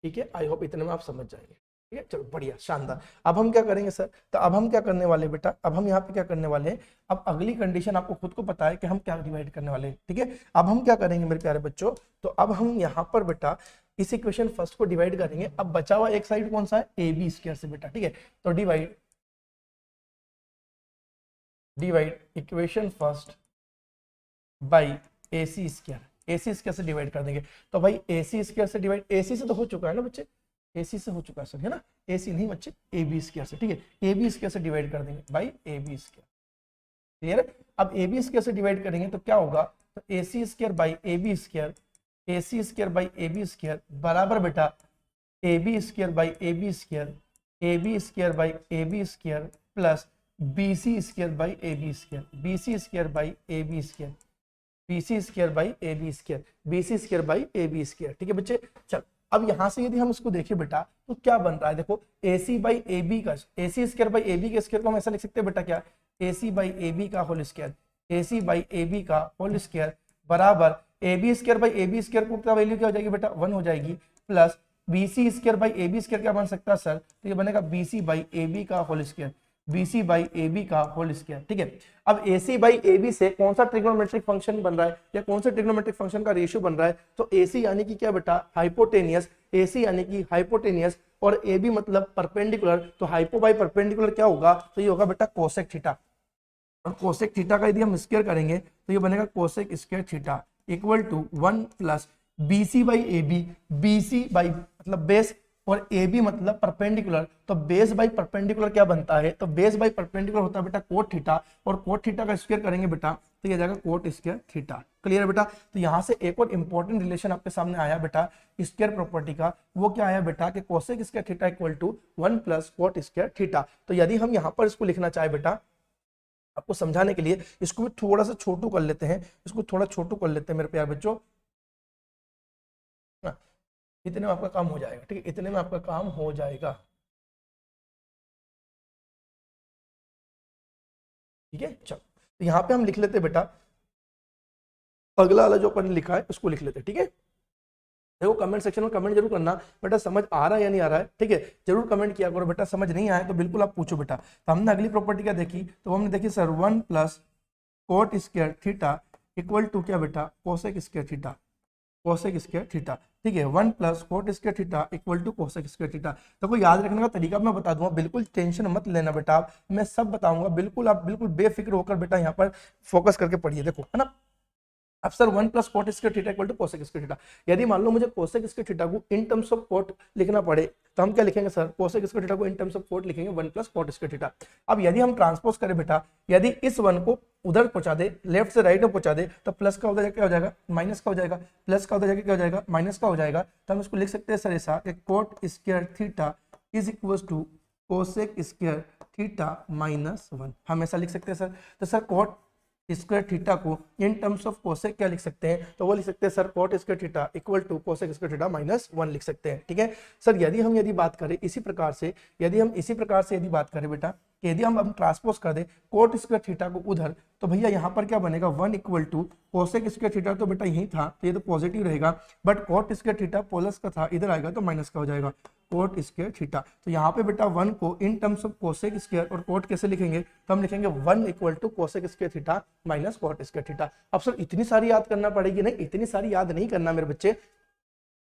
ठीक है, आई होप इतने में आप समझ जाएंगे। ठीक है, चलो बढ़िया, शानदार। अब हम क्या करेंगे सर, तो अब हम क्या करने वाले बेटा, अब हम यहाँ पे क्या करने वाले हैं, अब अगली कंडीशन आपको खुद को पता है कि हम क्या डिवाइड करने वाले हैं। ठीक है, अब हम क्या करेंगे मेरे प्यारे बच्चों, तो अब हम यहाँ पर बेटा इस इक्वेशन फर्स्ट को डिवाइड करेंगे। अब बचा हुआ एक साइड कौन सा है, ए बी स्क्वायर से बेटा। ठीक है, तो divide equation first by A C square, A C square से डिवाइड कर देंगे। तो भाई ए सी स्क्वायर से डिवाइड, ए सी से तो हो चुका है ना बच्चे, ए सी से हो चुका है सर, है ना, ए सी नहीं बच्चे, ए बी स्क्वायर से। ठीक है, ए बी स्क्वायर से डिवाइड कर देंगे by A B square. Clear है, अब ए बी स्क्वायर से डिवाइड करेंगे तो क्या होगा, तो A C square by A B square, A C square by A B square बराबर बेटा A B square by A B square, A B square by A B square plus B C square by A B square, B C square by A B square, B C square by A B square, B C square by A B square. ठीक है बच्चे, चल अब यहाँ से यदि हम इसको देखें बेटा तो क्या बन रहा है, देखो ए सी बाई ए बी का, A C square by A B के स्क्वायर को हम ऐसा लिख सकते हैं बेटा, क्या, A C by A B का whole square, A C by A B का होल स्क्वायर बराबर A B square by A B square को वैल्यू क्या हो जाएगी बेटा, 1 हो जाएगी, plus B C square by A B square क्या बन सकता है सर, तो ये बनेगा B C by A B का whole square, B C by A B का होल स्क्वायर। ठीक है, अब ए सी बाई ए बी से कौन सा ट्रिग्नोमेट्रिक फंक्शन बन रहा है, या कौन सा ट्रिग्नोमेट्रिक फंक्शन का रेशियो बन रहा है, तो ए सी यानी कि क्या बेटा, हाइपोटेनियस, ए सी यानी कि हाइपोटेनियस और ए बी मतलब परपेंडिकुलर, तो हाइपो बाई परपेंडिकुलर क्या होगा, तो ये होगा बेटा कोसेक थीटा। और कोसेक थीटा का यदि हम स्क्वायर करेंगे तो ये बनेगा cosec square theta equal to 1 plus B C by A B, B C by मतलब बेस और ए बी मतलब परपेंडिकुलर, तो बेस बाई परपेंडिकुलर क्या बनता है, तो बेस बाई परपेंडिकुलर होता है बेटा कोट थीटा, और कोट थीटा का स्क्वायर करेंगे बेटा तो ये जाएगा कोट स्क्वायर थीटा। क्लियर है बेटा, तो यहाँ से एक और इंपॉर्टेंट रिलेशन आपके सामने आया बेटा स्क्वायर प्रॉपर्टी का, वो क्या आया बेटा कि cosec square theta equal to 1 plus cot square theta. तो यदि हम यहाँ पर इसको लिखना चाहे बेटा, आपको समझाने के लिए इसको भी थोड़ा सा छोटू कर लेते हैं, इसको थोड़ा छोटू कर लेते हैं मेरे प्यार बच्चों, इतने में आपका काम हो जाएगा। ठीक है, इतने में आपका काम हो जाएगा। ठीक है, चलो तो यहाँ पे हम लिख लेते हैं बेटा, अगला वाला जो अपन लिखा है उसको लिख लेते हैं। ठीक है, देखो कमेंट सेक्शन में कमेंट जरूर करना बेटा, समझ आ रहा है या नहीं आ रहा है। ठीक है, जरूर कमेंट किया करो बेटा, समझ नहीं आया तो बिल्कुल आप पूछो बेटा। तो हमने अगली प्रॉपर्टी क्या देखी, तो हमने देखी sir 1 plus cot square theta equal to क्या बेटा, cosec square theta, cosec square theta. ठीक है, 1 plus cot square theta equal to cosec square theta. तो कोई याद रखने का तरीका मैं बता दूंगा, बिल्कुल टेंशन मत लेना बेटा, आप मैं सब बताऊंगा, बिल्कुल आप बिल्कुल बेफिक्र होकर बेटा यहाँ पर फोकस करके पढ़िए। देखो है ना, अब sir 1 plus cot square theta equal to cosec square theta, यदि मान लो मुझे कोसेक स्क्वायर थीटा को इन टर्म्स ऑफ कोट लिखना पड़े तो हम क्या लिखेंगे सर, कोसेक स्क्वायर थीटा को इन टर्म्स ऑफ कोट लिखेंगे 1 प्लस कोट स्क्वायर थीटा। अब यदि हम ट्रांसपोज करें बेटा, यदि इस 1 को उधर पहुंचा दे, लेफ्ट से राइट में पहुंचा दे, तो प्लस का उधर क्या हो जाएगा, माइनस का हो जाएगा, प्लस का उधर जाके क्या हो जाएगा, माइनस का हो जाएगा। तो हम इसको लिख सकते हैं सर ऐसा कि cot square theta is equal to cosec square theta minus 1, हम ऐसा लिख सकते हैं सर। तो सर कोट स्क्वायर थीटा को इन टर्म्स ऑफ कोसेक क्या लिख सकते हैं, तो वो लिख सकते हैं sir cot square theta equal to cosec square theta minus 1 लिख सकते हैं। ठीक है सर, यदि हम बात करें इसी प्रकार से, यदि बात करें बेटा कि यदि हम ट्रांसपोज कर दें कोट स्क्वायर थीटा को उधर, तो भैया यहाँ पर क्या बनेगा 1 equal to cosec square theta, तो बेटा यही था तो ये तो पॉजिटिव रहेगा, but cot square theta plus का था, इधर आएगा तो माइनस का हो जाएगा कोट स्क्वायर थीटा। तो यहाँ पे बेटा 1 को in terms of cosec square और कोट कैसे लिखेंगे, तो हम लिखेंगे 1 equal to cosec square theta minus cot square theta. अब सर इतनी सारी याद करना पड़ेगी, नहीं इतनी सारी याद नहीं करना मेरे बच्चे।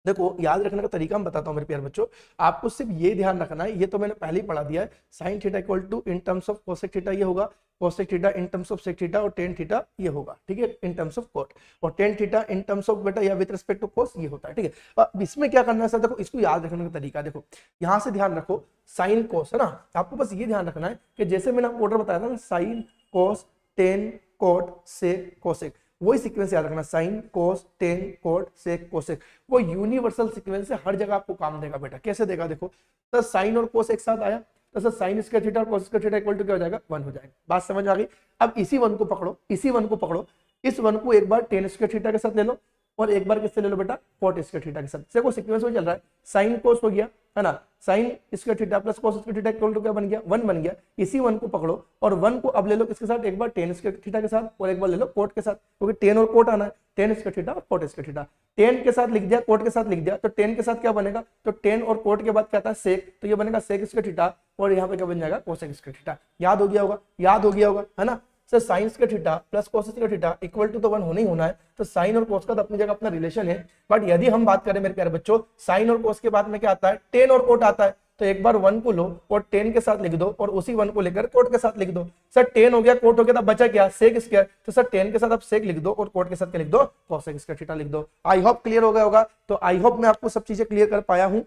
देखो याद रखने का तरीका हम बताता हूं मेरे प्यारे बच्चों, आपको सिर्फ ये ध्यान रखना है, ये तो मैंने पहले ही पढ़ा दिया है, sine theta equal to in terms of cosec theta ये होगा, cosec theta in terms of sec theta और टेन थीटा ये होगा, ठीक है, इन टर्म्स ऑफ कोट, और tan theta in terms of बेटा या विद रिस्पेक्ट टू कोस ये होता है, ठीक है। अब इसमें क्या करना है सर, देखो इसको याद रखने का तरीका देखो, यहाँ से ध्यान रखो साइन कोस है ना, आपको बस ये ध्यान रखना है कि जैसे मैंने आपको ऑर्डर बताया था ना, sine cos tan cot sec cosec, वही सीक्वेंस याद रखना, sine cos tan cot sec cosec, वो यूनिवर्सल सीक्वेंस है, हर जगह आपको काम देगा बेटा। कैसे देगा देखो, तो साइन और कोस एक साथ आया तो सर साइन स्क्वायर थीटा और cos square theta equal to क्या हो जाएगा 1 हो जाएगा, बात समझ आ गई। अब इसी 1 को पकड़ो, इसी 1 को पकड़ो, इस 1 को एक बार टेन स्क्वायर थीटा के साथ ले लो और एक बार किससे ले लो बेटा कोट स्क्वायर थीटा के साथ, देखो सीक्वेंस में चल रहा है, साइन कोस हो गया है ना, sine square theta plus cos square theta equal to क्या बन गया 1 बन गया। इसी 1 को पकड़ो और 1 को अब ले लो किसके साथ, एक बार टेन स्क्वायर थीटा के साथ और एक बार ले लो कोट के साथ, क्योंकि टेन और कोट आना है, टेन स्क्वायर थीटा और कोट स्क्वायर थीटा, टेन के साथ लिख दिया कोट के साथ लिख दिया, तो टेन के साथ क्या बनेगा, तो टेन और कोट के बाद क्या आता है सेक, तो ये बनेगा सेक स्क्वायर थीटा और यहाँ पे क्या बन जाएगा कोसेक स्क्वायर थीटा। याद हो गया होगा, याद हो गया होगा है ना sir, sine square theta plus cos square theta equal to तो 1 होना ही होना है, तो साइन और कोस का तो अपनी जगह अपना रिलेशन है, बट यदि हम बात करें मेरे प्यारे बच्चों साइन और कोस के बाद में क्या आता है, टेन और कोट आता है, तो एक बार 1 को लो और टेन के साथ लिख दो और उसी 1 को लेकर कोट के साथ लिख दो। सर टेन हो गया कोट हो गया, तब बचा क्या सेक स्क्वायर, तो सर टेन के साथ आप सेक लिख दो और कोट के साथ क्या लिख दो कोसेक स्क्वायर थीटा लिख दो। आई होप क्लियर हो गया होगा, तो आई होप मैं आपको सब चीजें क्लियर कर पाया हूं,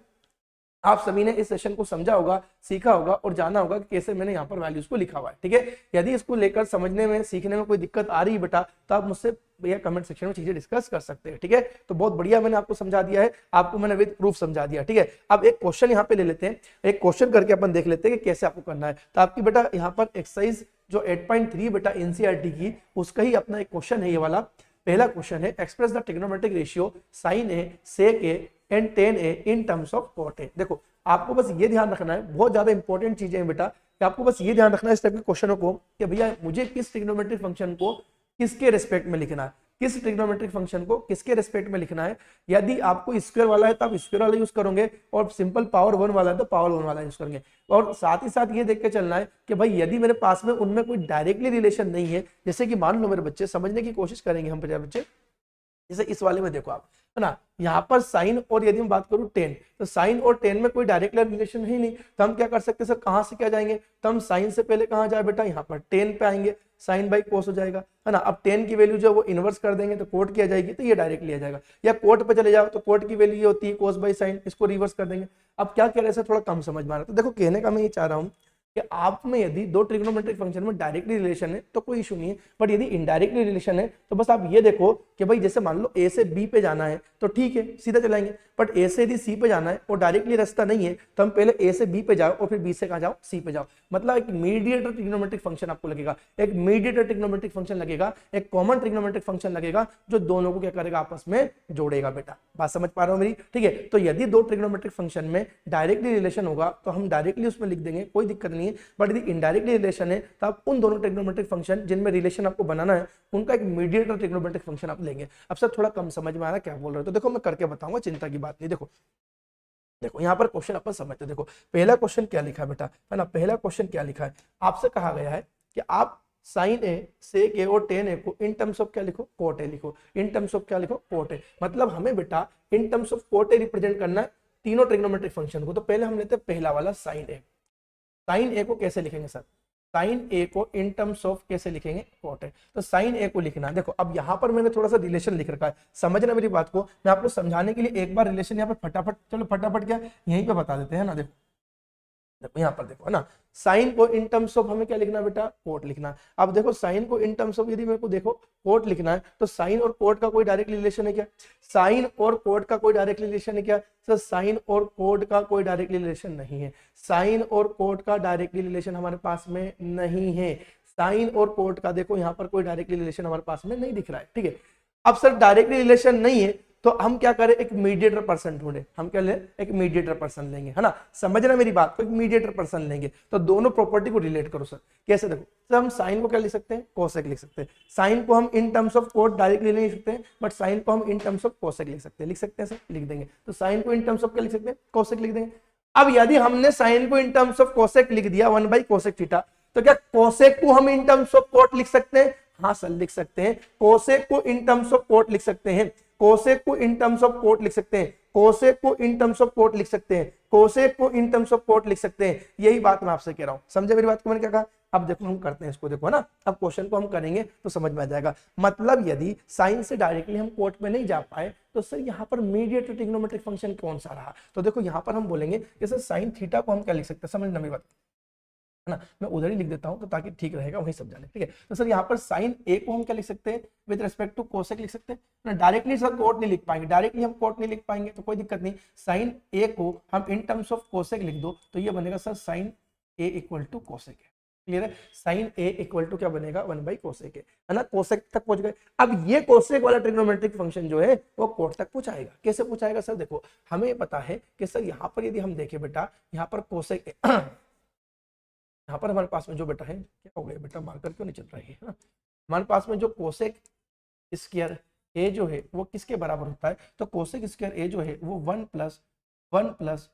आप सभी ने इस सेशन को समझा होगा, सीखा होगा और जाना होगा कि कैसे मैंने यहाँ पर वैल्यूज को लिखा हुआ है, ठीक है। यदि इसको लेकर समझने में सीखने में कोई दिक्कत आ रही है बेटा, तो आप मुझसे भैया कमेंट सेक्शन में चीजें डिस्कस कर सकते हैं, ठीक है। तो बहुत बढ़िया मैंने आपको समझा दिया है, आपको मैंने विद प्रूफ समझा दिया, ठीक है। अब एक क्वेश्चन यहाँ पे ले लेते हैं, एक क्वेश्चन करके अपन देख लेते हैं कि कैसे आपको करना है। तो आपकी बेटा यहाँ पर एक्सरसाइज जो 8.3 बेटा एनसीईआरटी की, उसका ही अपना एक क्वेश्चन है ये वाला। पहला क्वेश्चन है express the trigonometric ratio sine A sec A and tan A in terms of cot A. देखो आपको बस ये ध्यान रखना है, बहुत ज्यादा इंपॉर्टेंट चीजें हैं बेटा, कि आपको बस ये ध्यान रखना है इस टाइप के क्वेश्चनों को कि भैया मुझे किस ट्रिग्नोमेट्रिक फंक्शन को किसके रिस्पेक्ट में लिखना है, किस ट्रिग्नोमेट्रिक फंक्शन को किसके रिस्पेक्ट में लिखना है। यदि आपको स्क्वायर वाला है तो आप स्क्वायर वाला यूज करोगे, और सिंपल पावर 1 वाला है तो पावर 1 वाला यूज करेंगे। और साथ ही साथ ये देख के चलना है कि भाई यदि मेरे पास में उनमें कोई डायरेक्टली रिलेशन नहीं है, जैसे कि मान लो मेरे बच्चे समझने की कोशिश करेंगे हम बच्चे, जैसे इस वाले में देखो आप है ना, यहाँ पर साइन और यदि हम बात करूं टेन, तो साइन और टेन में कोई डायरेक्ट रिलेशन ही नहीं, तो हम क्या कर सकते हैं सर, कहां से क्या जाएंगे, तो हम साइन से पहले कहां जाए बेटा, यहाँ पर टेन पे आएंगे, साइन बाई कोस हो जाएगा है ना। अब टेन की वैल्यू जो वो इनवर्स कर देंगे तो कोट किया जाएगी, तो ये डायरेक्ट लिया जाएगा, या कोट पे चले जाओ तो कोट की वैल्यू ये होती है कोस बाई साइन, इसको रिवर्स कर देंगे। अब क्या कह रहे हैं थोड़ा कम समझ में आ रहा है, तो देखो कहने का मैं ये चाह रहा हूँ कि आप में यदि दो ट्रिग्नोमेट्रिक फंक्शन में डायरेक्टली रिलेशन है तो कोई इशू नहीं है, बट यदि इनडायरेक्टली रिलेशन है तो बस आप ये देखो कि भाई जैसे मान लो ए से बी पे जाना है तो ठीक है सीधा चलाएंगे, बट ए से यदि सी पे जाना है और डायरेक्टली रास्ता नहीं है तो हम पहले ए से बी पे जाओ और फिर बी से कहाँ जाओ सी पे जाओ, मतलब एक मीडिएटर ट्रिग्नोमेट्रिक फंक्शन आपको लगेगा, एक मीडिएटर ट्रिग्नोमेट्रिक फंक्शन लगेगा, एक कॉमन ट्रिग्नोमेट्रिक फंक्शन लगेगा जो दोनों को क्या करेगा आपस में जोड़ेगा बेटा। बात समझ पा रहे हो मेरी, ठीक है। तो यदि दो ट्रिग्नोमेट्रिक फंक्शन में डायरेक्टली रिलेशन होगा तो हम डायरेक्टली उसमें लिख देंगे, कोई दिक्कत नहीं है, बट यदि इनडायरेक्टली रिलेशन है तो आप उन दोनों ट्रिग्नोमेट्रिक फंक्शन जिनमें रिलेशन आपको बनाना है उनका एक मीडिएटर ट्रिग्नोमेट्रिक फंक्शन आप लेंगे। अब सर थोड़ा कम समझ में आ रहा है क्या बोल रहे हो, तो देखो मैं करके बताऊंगा, चिंता की बात नहीं। देखो देखो यहाँ पर क्वेश्चन अपन समझते, देखो पहला क्वेश्चन क्या लिखा है बेटा है ना, पहला क्वेश्चन क्या लिखा है, आपसे कहा गया है कि आप साइन ए सेक ए और टेन ए को इन टर्म्स ऑफ क्या लिखो कोट ए लिखो, इन टर्म्स ऑफ क्या लिखो कोट ए, मतलब हमें बेटा in terms of cot A represent करना है तीनों ट्रिग्नोमेट्रिक फंक्शन को। तो पहले हम लेते हैं पहला वाला साइन ए, साइन ए को कैसे लिखेंगे सर, साइन ए को इन टर्म्स ऑफ कैसे लिखेंगे कोट ए, तो साइन ए को लिखना है। देखो अब यहाँ पर मैंने थोड़ा सा रिलेशन लिख रखा है, समझना मेरी बात को, मैं आपको समझाने के लिए एक बार रिलेशन यहाँ पर फटाफट, चलो फटाफट क्या यहीं पे बता देते हैं ना। देखो देखो यहाँ पर देखो है ना, साइन को इन टर्म्स ऑफ हमें क्या लिखना है बेटा कोट लिखना। अब देखो साइन को इन टर्म्स ऑफ यदि मेरे को देखो कोट लिखना है तो साइन और कोट का कोई डायरेक्ट रिलेशन है क्या, साइन और कोट का कोई डायरेक्ट रिलेशन है क्या सर, साइन और कोट का कोई डायरेक्ट रिलेशन नहीं है, साइन और कोट का डायरेक्ट रिलेशन हमारे पास में नहीं है, साइन और कोट का देखो यहाँ पर कोई डायरेक्ट रिलेशन हमारे पास में नहीं दिख रहा है, ठीक है। अब सर डायरेक्ट रिलेशन नहीं है तो हम क्या करें, एक मीडिएटर पर्सन ढूंढे, हम क्या ले, एक मीडिएटर पर्सन लेंगे, है ना, समझना मेरी बात को, एक मीडिएटर पर्सन लेंगे। तो दोनों प्रॉपर्टी को रिलेट करो सर, कैसे देखो सर, हम साइन को क्या लिख सकते हैं, कोसेक लिख सकते हैं। साइन को हम in terms of cot directly नहीं लिख सकते हैं, बट साइन को हम इन टर्म्स ऑफ कोसेक लिख सकते हैं, लिख सकते हैं सर, लिख देंगे। तो साइन को इन टर्म्स ऑफ क्या लिख सकते हैं, कोसेक लिख देंगे। अब यदि हमने साइन को इन टर्म्स ऑफ कोसेक लिख दिया 1/कोसेक थीटा, तो क्या कोसेक को हम इन टर्म्स ऑफ कोट लिख सकते हैं? हाँ सर लिख सकते हैं, कोसेक को इन टर्म्स ऑफ कोट लिख सकते हैं, कोसेक को इन टर्म्स ऑफ कोट लिख सकते हैं, कोसेक को इन टर्म्स ऑफ कोट लिख सकते हैं, कोसेक को इन टर्म्स ऑफ कोट लिख सकते हैं। यही बात मैं आपसे कह रहा हूं, समझे मेरी बात को, मैंने क्या कहा? अब देखो हम करते हैं इसको, देखो ना, अब क्वेश्चन को हम करेंगे तो समझ में आ जाएगा। मतलब यदि साइन से डायरेक्टली हम कोट में नहीं जा पाए तो सर यहाँ पर मीडिएटर ट्रिग्नोमेट्रिक फंक्शन कौन सा रहा? तो देखो यहाँ पर हम बोलेंगे कि सर साइन थीटा को हम क्या लिख सकते हैं, समझना मेरी बात, है ना, मैं उधर ही लिख देता हूं तो ताकि ठीक रहेगा वहीं समझाने, ठीक है। तो सर यहाँ पर साइन ए को हम क्या लिख सकते हैं, विद रिस्पेक्ट टू कोसेक लिख सकते हैं ना। डायरेक्टली सर कोट नहीं लिख पाएंगे, डायरेक्टली हम कोट नहीं लिख पाएंगे तो कोई दिक्कत नहीं, साइन ए को हम इन टर्म्स ऑफ कोसेक लिख दो तो ये बनेगा sir sine A equal to cosec है। क्लियर है? साइन ए इक्वल टू क्या बनेगा, 1/कोसेक है ना, कोसेक तक पहुंच गए। अब ये कोसेक वाला ट्रिग्नोमेट्रिक फंक्शन जो है वो कोट तक पहुंचाएगा। कैसे पहुंचाएगा सर? देखो हमें पता है कि सर यहाँ पर यदि हम देखें बेटा, यहाँ पर कोसेक यहाँ पर हमारे पास में जो बेटा है, क्या हो गया बेटा, मार्कर क्यों नहीं चल रहा है ना, हमारे पास में जो कोसेक स्क्वायर ए जो है वो किसके बराबर होता है? तो कोसेक स्क्वायर ए जो है वो 1 +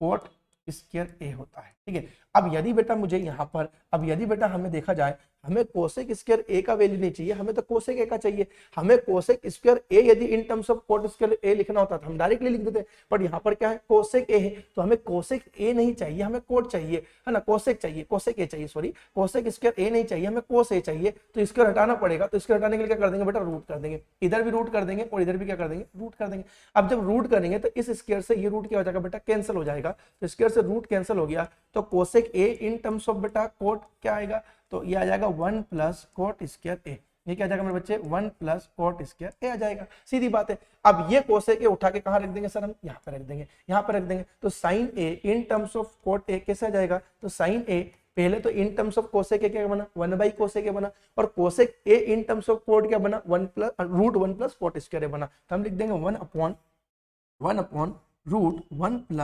कोट स्क्वायर ए होता है, ठीक है। अब यदि बेटा मुझे यहाँ पर, अब यदि बेटा हमें देखा जाए, हमें कोसेक स्क्वायर ए का वैल्यू नहीं चाहिए, हमें तो कोसेक ए का चाहिए। हमें कोसेक स्क्वायर ए यदि in terms of cot square A लिखना होता था हम डायरेक्टली लिख देते, बट यहाँ पर क्या है, कोसेक ए है, तो हमें कोसेक ए नहीं चाहिए, हमें कोट चाहिए, है ना, कोसेक चाहिए, कोसेक ए चाहिए, सॉरी कोसेक स्क्वायर ए नहीं चाहिए, हमें कोस ए चाहिए। तो इसको हटाना पड़ेगा, तो इसको हटाने के लिए क्या कर देंगे बेटा, रूट कर देंगे, इधर भी रूट कर देंगे और इधर भी क्या कर देंगे, रूट कर देंगे। अब जब रूट करेंगे तो इस स्क्वायर से ये रूट क्या हो जाएगा बेटा, कैंसिल हो जाएगा। तो स्क्वायर से रूट कैंसिल हो गया तो cosec A in terms of बेटा कोट क्या आएगा, तो ये आ जाएगा 1 + कोट स्क्वायर ए। ये क्या आ जाएगा मेरे बच्चे, 1 + कोट स्क्वायर ए आ जाएगा, सीधी बात है। अब ये कोसेक ए उठा के कहाँ रख देंगे सर, हम यहाँ पे रख देंगे, यहाँ पे रख देंगे। तो sine A in terms of cot A कैसे आ जाएगा, तो साइन ए पहले तो in terms of cosec A क्या बना, 1/कोसेक ए बना, और cosec A in terms of cot क्या बना, √1 + कोट स्क्वायर ए बना। तो हम लिख देंगे 1/√1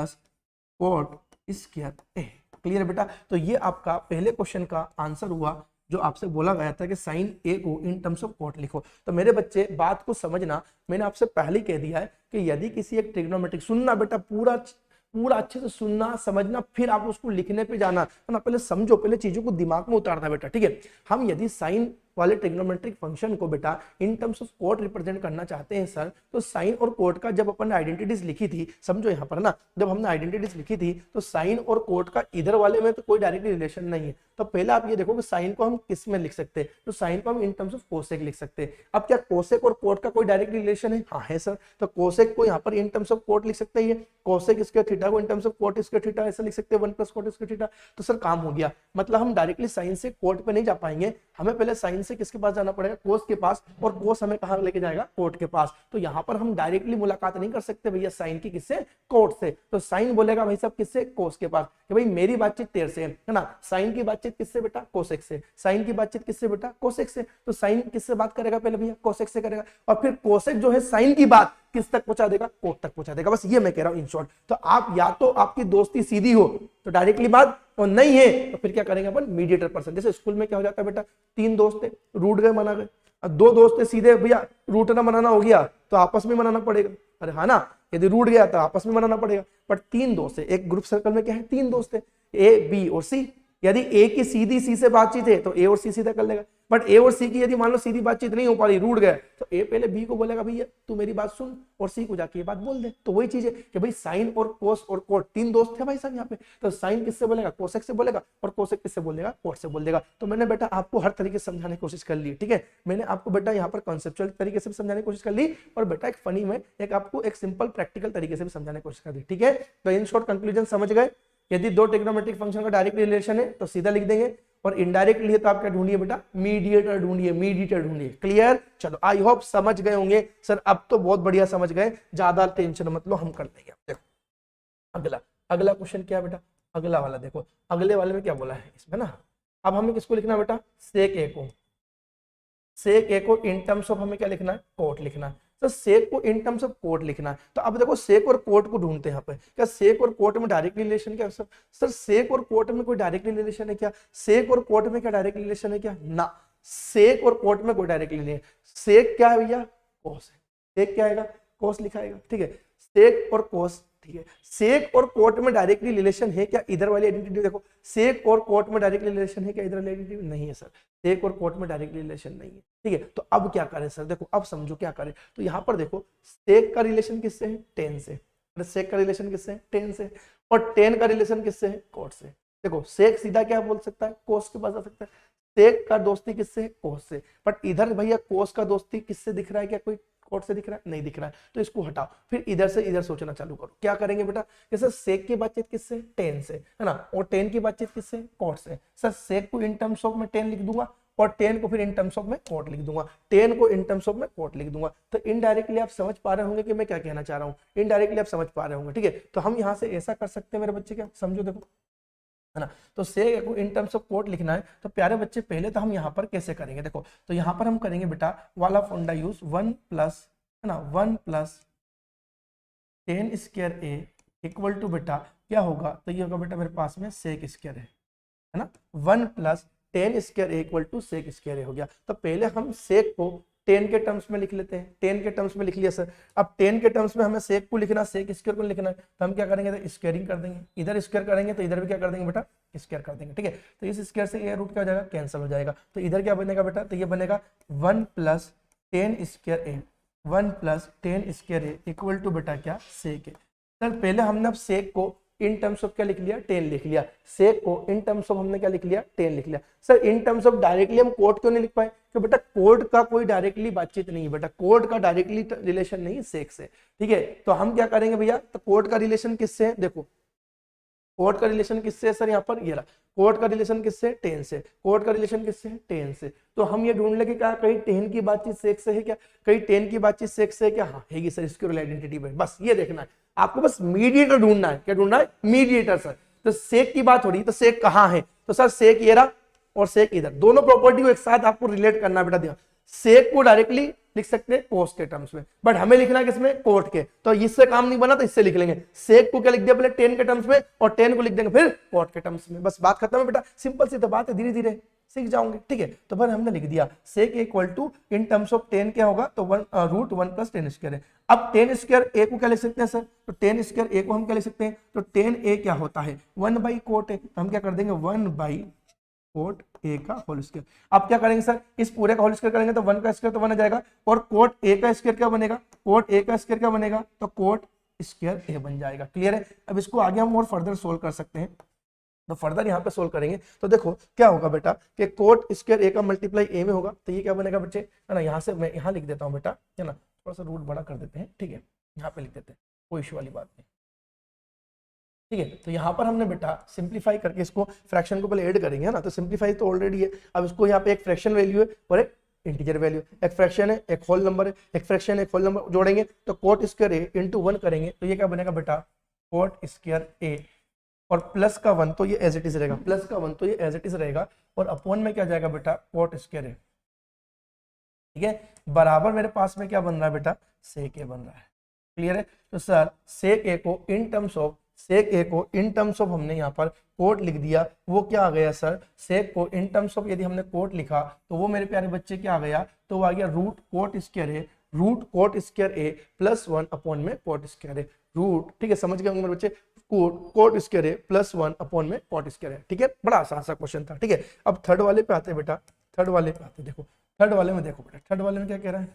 + कोट स्क्वायर ए। क्लियर है बेटा? तो ये आपका पहले क्वेश्चन का आंसर हुआ जो आपसे बोला गया था कि साइन ए को इन टर्म्स ऑफ कोट लिखो। तो मेरे बच्चे बात को समझना, मैंने आपसे पहले कह दिया है कि यदि किसी एक ट्रिग्नोमेट्रिक, सुनना बेटा, पूरा अच्छे से सुनना समझना, फिर आप उसको लिखने पे जाना, है ना, पहले समझो, पहले चीजों को दिमाग में उतारना बेटा, ठीक है। हम यदि साइन वाले ट्रिग्नोमेट्रिक फंक्शन को बेटा in terms of cot represent करना चाहते हैं सर, तो साइन और कोट का जब अपन ने आइडेंटिटीज लिखी थी, समझो यहाँ पर ना, जब हमने आइडेंटिटीज लिखी थी तो साइन और कोट का इधर वाले में तो कोई डायरेक्टली रिलेशन नहीं है। तो पहले आप ये देखो कि साइन को हम किस में लिख सकते हैं, तो साइन को हम इन टर्म्स ऑफ कोसेक लिख सकते हैं। अब क्या कोसेक और कोट का कोई डायरेक्ट रिलेशन है? हाँ है सर। तो कोसेक को यहाँ पर इन टर्म्स ऑफ कोट लिख सकते हैं, कोसेक स्क्वायर थीटा को in terms of cot square theta ऐसा लिख सकते हैं, 1 + कोट स्क्वायर थीटा। तो सर काम हो गया, मतलब हम डायरेक्टली साइन से कोट पे नहीं जा पाएंगे, हमें पहले साइन से किसके पास जाना पड़ेगा, कोस के पास, और कोस हमें कहां लेके जाएगा, कोट के पास। तो यहां पर हम डायरेक्टली मुलाकात नहीं कर सकते भैया साइन की, किससे, कोट से। तो साइन बोलेगा भाई साहब किससे, कोस के पास, कि भाई मेरी बातचीत तेरे से है ना। साइन की बातचीत किससे बेटा, कोसेक से। साइन की बातचीत किससे बेटा, कोसेक से। तो साइन किससे बात करेगा पहले भैया, कोसेक से करेगा, और फिर कोसेक जो है साइन की बात किस तक पहुंचा देगा, कोट तक पहुंचा देगा। बस ये मैं कह रहा हूं इन शॉर्ट। तो आप या तो आपकी दोस्ती सीधी हो तो डायरेक्टली बात, और नहीं है तो फिर क्या करेंगे अपन, मीडिएटर पर्सन। जैसे स्कूल में क्या हो जाता है बेटा, 3 दोस्त थे, रूठ गए, मना गए, 2 दोस्त थे सीधे, भैया रूठना मनाना हो गया तो आपस में मनाना पड़ेगा, अरे हाँ ना, यदि रूठ गया तो आपस में मनाना पड़ेगा। बट 3 दोस्त है, एक ग्रुप सर्कल में क्या है, 3 दोस्त है, ए बी और सी। यदि ए की सीधी सी से बातचीत है तो ए और सी सीधा कर लेगा, बट ए और सी की यदि मान लो सीधी बातचीत नहीं हो पा रही, रूठ गया, तो ए पहले बी को बोलेगा भैया तू मेरी बात सुन, और सी को जाके ये बात बोल दे। तो वही चीज है कि भाई साइन और कोस और कोट 3 दोस्त थे भाई साहब यहाँ पे, तो साइन किससे बोलेगा, कोसेक से बोलेगा, और कोसेक किससे बोलेगा, कोट से बोल देगा। तो मैंने बेटा आपको हर तरीके से समझाने की कोशिश कर ली, ठीक है। मैंने आपको बेटा यहाँ पर कॉन्सेप्चुअल तरीके से भी समझाने की कोशिश कर ली, और बेटा एक फनी में एक आपको एक सिंपल प्रैक्टिकल तरीके से भी समझाने की कोशिश कर दी, ठीक है। तो इन शॉर्ट कंक्लूजन समझ गए, यदि 2 ट्रिग्नोमेट्रिक फंक्शन का डायरेक्ट रिलेशन है तो सीधा लिख देंगे, और इनडायरेक्टली है तो आप क्या ढूंढिए बेटा, मीडिएटर ढूंढिए, मीडिएटर ढूंढिए। क्लियर? चलो आई होप समझ गए होंगे सर, अब तो बहुत बढ़िया समझ गए, ज्यादा टेंशन मत लो, हम कर लेंगे। देखो अगला क्वेश्चन क्या है बेटा, अगला वाला देखो, अगले वाले में क्या बोला है इसमें ना। अब हमें किसको लिखना है बेटा, सेक ए को, सेक ए को इन टर्म्स ऑफ हमें क्या लिखना है, कोट लिखना है। सर सेक को इन टर्म्स ऑफ कोट लिखना है। तो अब देखो सेक और कोट को ढूंढते हैं यहाँ पे, क्या सेक और कोट में डायरेक्ट रिलेशन क्या सर? सर सेक और कोट में कोई डायरेक्ट रिलेशन है क्या? सेक और कोट में क्या डायरेक्ट रिलेशन है क्या? ना, सेक और कोट में कोई डायरेक्ट रिलेशन नहीं है। सेक क्या है भैया? कोस है। सेक क्या आएगा? कोस लिखाएगा, ठीक है, सेक और कोस, ठीक है। सेक और कोट में डायरेक्टली रिलेशन है क्या? इधर वाली आइडेंटिटी देखो, सेक और कोट में डायरेक्ट रिलेशन है क्या? इधर वाली आइडेंटिटी नहीं है सर, सेक और कोट में डायरेक्ट रिलेशन नहीं है, ठीक है। तो अब क्या करें सर? देखो अब समझो क्या करें। तो यहाँ पर देखो सेक का रिलेशन किससे है? टेन से। सेक का रिलेशन किससे है? टेन से। और टेन का रिलेशन किससे है? कोट से। देखो सेक सीधा क्या बोल सकता है? कोस के पास आ सकता है। सेक का दोस्ती किससे है? कोस से। बट इधर भैया कोस का दोस्ती किससे दिख रहा है? क्या कोई कोट से दिख रहा है? नहीं दिख रहा है, तो इसको हटाओ। फिर इधर से इधर सोचना चालू करो। क्या करेंगे बेटा? जैसे सेक की बातचीत किससे? टेन से, है ना, और टेन की बातचीत किससे? कोट से। सर सेक को इन टर्म्स ऑफ में टेन लिख दूंगा और टेन को फिर इन टर्म्स ऑफ में कोट लिख दूंगा, टेन को इन टर्म्स ऑफ में कोट लिख दूंगा। तो इनडायरेक्टली आप समझ पा रहे होंगे कि मैं क्या कहना चाह रहा हूँ, इनडायरेक्टली आप समझ पा रहे होंगे, ठीक है। तो हम यहाँ से ऐसा कर सकते हैं मेरे बच्चे, क्या समझो देखो, है ना। तो सेक को इन टर्म्स ऑफ कोट लिखना है, तो प्यारे बच्चे पहले तो हम यहाँ पर कैसे करेंगे? देखो तो यहाँ पर हम करेंगे बेटा वाला फंडा यूज, 1 प्लस, है ना, 1 plus tan square A equal to बेटा क्या होगा? तो ये होगा बेटा मेरे पास में सेक स्क्वायर है ना, 1 plus tan square A equal to sec square A हो गया। तो पहले हम सेक को टेन के टर्म्स में लिख लेते हैं, टेन के टर्म्स में लिख लिया सर। अब टेन के टर्म्स में हमें सेक को लिखना, सेक स्क्वायर को लिखना है, तो हम क्या करेंगे? तो स्क्वायरिंग कर देंगे, इधर स्क्वायर करेंगे तो इधर भी क्या कर देंगे बेटा? स्क्वायर कर देंगे, ठीक है। तो इस स्क्वायर से ये रूट क्या हो जाएगा? कैंसिल हो जाएगा। तो इधर क्या बनेगा बेटा? तो ये बनेगा 1 plus tan square A, 1 plus tan square A equal to बेटा क्या? सेक है। सर पहले हमने अब सेक को इन टर्म्स ऑफ क्या लिख लिया? टेन लिख लिया। सेक को इन टर्म्स ऑफ हमने क्या लिख लिया? टेन लिख लिया। Sir in terms of directly हम कोड क्यों नहीं लिख पाए? तो बेटा कोड का कोई डायरेक्टली बातचीत नहीं है बेटा, कोड का डायरेक्टली रिलेशन नहीं है सेक से, ठीक है। तो हम क्या करेंगे भैया? तो कोड का रिलेशन किससे है? देखो कोड का रिलेशन किससे है सर? यहाँ पर ये रहा, कोड का रिलेशन किससे? टेन से। कोड का रिलेशन किससे? टेन से। तो हम ये ढूंढ लेंगे क्या कहीं टेन की बातचीत सेक से है क्या? कहीं टेन की बातचीत सेक से है क्या? हाँ है सर, स्क्वायर आइडेंटिटी में बस ये देखना है आपको, बस मीडिएटर ढूंढना है। क्या ढूंढना है? Mediator sir. तो सेक की बात हो रही है, तो सेक कहाँ है? तो सर सेक ये रहा और सेक इधर, दोनों प्रॉपर्टी को एक साथ आपको रिलेट करना है बेटा। ध्यान, सेक को डायरेक्टली लिख सकते हैं कोस के टर्म्स में, बट हमें लिखना है किसमें? कोट के। तो इससे काम नहीं बना तो इससे लिख लेंगे। सेक को क्या लिख दिया? पहले टेन के टर्म्स में और टेन को लिख देंगे फिर कोट के टर्म्स में, बस बात खत्म है बेटा। सिंपल सी तो बात है, धीरे धीरे सीख जाओगे, ठीक है। तो फिर हमने लिख दिया sec equal to in terms of tan क्या होगा? तो रूट 1 प्लस टेन स्क्वायर है। अब टेन स्क्वायर ए को क्या लिख सकते हैं सर? तो टेन स्क्वायर ए को हम क्या लिख सकते हैं? तो टेन ए क्या होता है? 1 बाई कोट है, तो हम क्या कर देंगे? 1 बाई कोट ए का होल स्क्वायर। अब क्या करेंगे सर? इस पूरे का होल स्क्वायर करेंगे तो 1 का स्क्वायर तो 1 आ जाएगा, और कोट ए का स्क्वायर क्या बनेगा? कोट ए का स्क्वायर क्या बनेगा? तो कोट स्क्वायर ए बन जाएगा। क्लियर है? अब इसको आगे हम और फर्दर सोल्व कर सकते हैं, तो फर्दर यहाँ पे सोल्व करेंगे तो देखो क्या होगा बेटा कि कोट स्क्वायर ए का मल्टीप्लाई ए में होगा, तो ये क्या बनेगा बच्चे? है ना, यहाँ से मैं यहाँ लिख देता हूँ बेटा, है ना, थोड़ा सा रूट बड़ा कर देते हैं, ठीक है, यहाँ पे लिख देते हैं, कोई इशू वाली बात नहीं, ठीक है। तो यहाँ पर हमने बेटा सिंप्लीफाई करके इसको फ्रैक्शन को पहले ऐड करेंगे, है ना, तो सिंप्लीफाई तो ऑलरेडी है। अब इसको यहाँ पे एक फ्रैक्शन वैल्यू है और एक इंटीजर वैल्यू, एक फ्रैक्शन है एक होल नंबर है, एक फ्रैक्शन एक होल नंबर जोड़ेंगे तो कोट स्क्वायर ए इंटू 1 करेंगे तो ये क्या बनेगा बेटा? कोट स्क्वायर ए, और प्लस का 1 तो ये एज इट इज रहेगा, प्लस का 1 तो ये एज इट इज रहेगा, और अपॉन में क्या जाएगा बेटा? कोट स्क्वायर ए, ठीक है, बराबर मेरे पास में क्या बन रहा है बेटा? सेक ए बन रहा है। क्लियर है? तो सर सेक ए को इन टर्म्स ऑफ, सेक ए को इन टर्म्स ऑफ हमने यहाँ पर कोट लिख दिया, वो क्या आ गया सर? सेक को इन टर्म्स ऑफ यदि हमने कोट लिखा तो वो मेरे प्यारे बच्चे क्या आ गया? तो वो आ गया रूट कोट स्क्वायर ए, रूट कोट स्क्वायर ए प्लस 1 अपॉन में कोट स्क्वायर ए, रूट, ठीक है, समझ गए होंगे मेरे बच्चे, कोट स्क्वायर ए प्लस 1 अपॉन में कोट स्क्वायर ए, ठीक है, बड़ा आसान सा क्वेश्चन था, ठीक है। अब थर्ड वाले पे आते हैं बेटा, थर्ड वाले पे आते हैं, देखो थर्ड वाले में देखो बेटा, थर्ड वाले में क्या कह रहा है?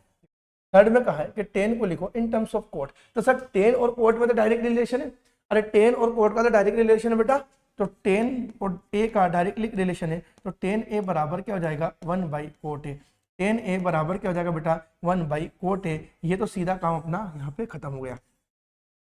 थर्ड में कहा है कि 10 को लिखो इन टर्म्स ऑफ कोट, तो सर 10 और कोट में तो डायरेक्ट रिलेशन है, अरे 10 और कोट का तो डायरेक्ट रिलेशन है बेटा, तो 10 और ए का डायरेक्ट रिलेशन है, तो 10 ए बराबर क्या हो जाएगा? 1 बाई कोट ए, 10 ए बराबर क्या हो जाएगा बेटा? 1 बाई कोट ए। ये तो सीधा काम अपना यहाँ पे खत्म हो गया,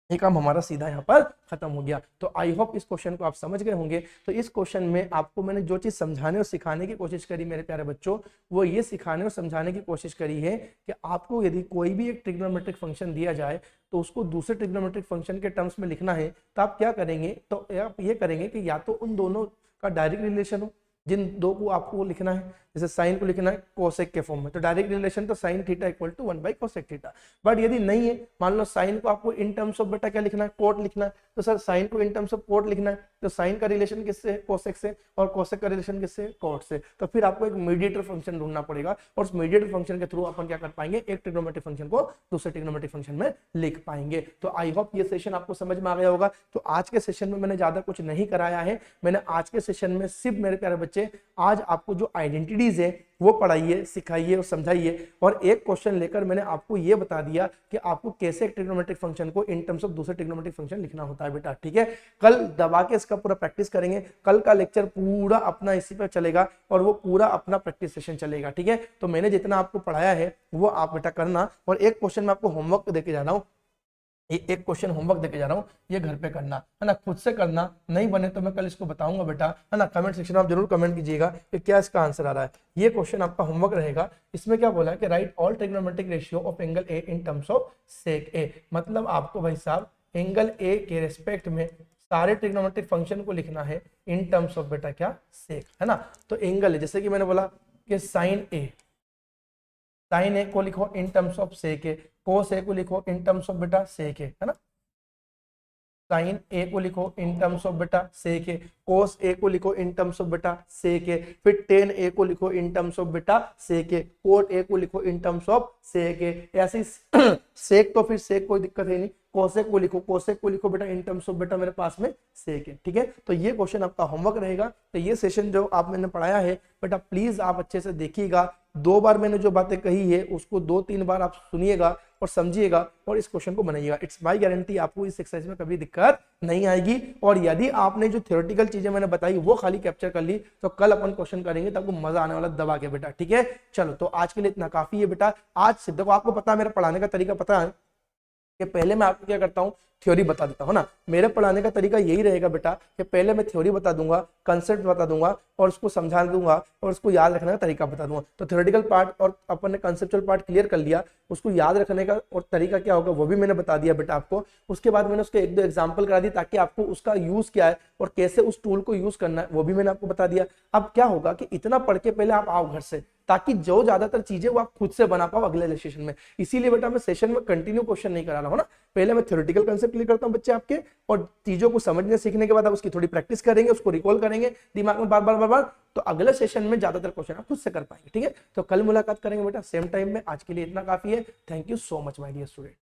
ये काम हमारा सीधा यहाँ पर खत्म हो गया। तो आई होप इस क्वेश्चन को आप समझ गए होंगे। तो इस क्वेश्चन में आपको मैंने जो चीज समझाने और सिखाने की कोशिश करी मेरे प्यारे बच्चों, वो ये सिखाने और समझाने की कोशिश करी है कि आपको यदि कोई भी एक ट्रिग्नोमेट्रिक फंक्शन दिया जाए तो उसको दूसरे ट्रिग्नोमेट्रिक फंक्शन के टर्म्स में लिखना है, तो आप क्या करेंगे? तो आप ये करेंगे कि या तो उन दोनों का डायरेक्ट रिलेशन हो, जिन दो को आपको लिखना है, जैसे साइन को लिखना है कोसेक के फॉर्म में, तो डायरेक्ट रिलेशन तो sine theta equal to 1 by cosec theta. But यदि नहीं है, मान लो साइन को आपको इन टर्म्स ऑफ बेटा क्या लिखना है, कोट लिखना है, तो सर साइन को इन टर्म्स ऑफ कोट लिखना है, तो साइन का रिलेशन किससे है, कोसेक से, और कोसेक का रिलेशन किससे है, कोट से। तो फिर आपको एक मीडिएटर फंक्शन ढूंढना पड़ेगा, और उस मीडिएटर फंक्शन के थ्रू अपन क्या कर पाएंगे, एक ट्रिग्नोमेट्रिक फंक्शन को दूसरे ट्रिग्नोमेट्रिक फंक्शन में लिख पाएंगे। तो आई होप ये सेशन आपको समझ में आ गया होगा। तो आज के सेशन में मैंने ज्यादा कुछ नहीं कराया है, मैंने आज के सेशन में सिर्फ मेरे प्यारे बच्चे आज आपको जो आइडेंटिटीज है वो पढ़ाइए, सिखाइए और समझाइए, और एक क्वेश्चन लेकर मैंने आपको ये बता दिया कि आपको कैसे एक ट्रिग्नोमेट्रिक फंक्शन को इन टर्म्स ऑफ दूसरे ट्रिग्नोमेट्रिक फंक्शन लिखना होता है बेटा, ठीक है। कल दबा के इसका पूरा प्रैक्टिस करेंगे, कल का लेक्चर पूरा अपना इसी पर चलेगा और वो पूरा अपना प्रैक्टिस सेशन चलेगा, ठीक है। तो मैंने जितना आपको पढ़ाया है वो आप बेटा करना, और एक क्वेश्चन मैं आपको होमवर्क देके जा रहा हूँ, एक क्वेश्चन होमवर्क देके जा रहा हूँ, ये घर पे करना है ना, खुद से करना, नहीं बने तो मैं कल इसको बताऊंगा बेटा, है ना। कमेंट सेक्शन में आप जरूर कमेंट कीजिएगा कि क्या इसका आंसर आ रहा है। ये क्वेश्चन आपका होमवर्क रहेगा। इसमें क्या बोला है कि write all trigonometric ratio of angle A in terms of sec A, मतलब आपको भाई साहब एंगल ए के रेस्पेक्ट में सारे ट्रिग्नोमेट्रिक फंक्शन को लिखना है इन टर्म्स ऑफ बेटा क्या, सेक, है ना। तो एंगल है, जैसे कि मैंने बोला कि साइन ए को लिखो इन टर्म्स ऑफ सेक ए, कोस ए को लिखो इन टर्म्स ऑफ बेटा सेक ए, है ना। साइन ए को लिखो इन टर्म्स ऑफ बेटा सेक ए, कोस ए को लिखो इन टर्म्स ऑफ बेटा सेक ए, फिर टेन ए को लिखो इन टर्म्स ऑफ बेटा सेक ए, कोट ए को लिखो इन टर्म्स ऑफ सेक ए। ऐसे सेक तो फिर सेक कोई दिक्कत है नहीं, कोसेक को लिखो बेटा इन टर्म्स ऑफ बेटा मेरे पास में सेक है, ठीक है। तो ये क्वेश्चन आपका होमवर्क रहेगा। तो ये सेशन जो आप मैंने पढ़ाया है बेटा प्लीज आप अच्छे से देखिएगा, 2 बार मैंने जो बातें कही है उसको 2-3 बार आप सुनिएगा और समझिएगा और इस क्वेश्चन को बनाइएगा। इट्स माय गारंटी आपको इस एक्सरसाइज में कभी दिक्कत नहीं आएगी। और यदि आपने जो थ्योरेटिकल चीजें मैंने बताई वो खाली कैप्चर कर ली तो कल अपन क्वेश्चन करेंगे तो आपको मजा आने वाला दबा के बेटा, ठीक है। चलो तो आज के लिए इतना काफी है बेटा। आज से देखो आपको पता है मेरा पढ़ाने का तरीका पता है कि पहले मैं आपको क्या करता हूँ, थ्योरी बता देता हूँ ना। मेरे पढ़ाने का तरीका यही रहेगा बेटा कि पहले मैं थ्योरी बता दूंगा, कंसेप्ट बता दूंगा और उसको समझा दूंगा और उसको याद रखने का तरीका बता दूंगा। तो थ्योरेटिकल पार्ट और अपन ने कंसेप्चुअल पार्ट क्लियर कर लिया, उसको याद रखने का और तरीका क्या होगा वो भी मैंने बता दिया बेटा आपको। उसके बाद मैंने उसके 1-2 एग्जाम्पल करा दी ताकि आपको उसका यूज क्या है और कैसे उस टूल को यूज करना है वो भी मैंने आपको बता दिया। अब क्या होगा कि इतना पढ़ के पहले आप आओ घर से, ताकि जो ज्यादातर चीजें वो आप खुद से बना पाओ अगले सेशन में। इसीलिए बेटा मैं सेशन में कंटिन्यू क्वेश्चन नहीं करा रहा हूँ ना, पहले मैं थ्योरेटिकल कंसेप्ट क्लियर करता हूँ बच्चे आपके, और चीजों को समझने सीखने के बाद आप उसकी थोड़ी प्रैक्टिस करेंगे, उसको रिकॉल करेंगे दिमाग में बार बार, तो अगले सेशन में ज्यादातर क्वेश्चन आप खुद से कर पाएंगे, ठीक है। तो कल मुलाकात करेंगे बेटा सेम टाइम में। आज के लिए इतना काफी है। Thank you so much my dear student.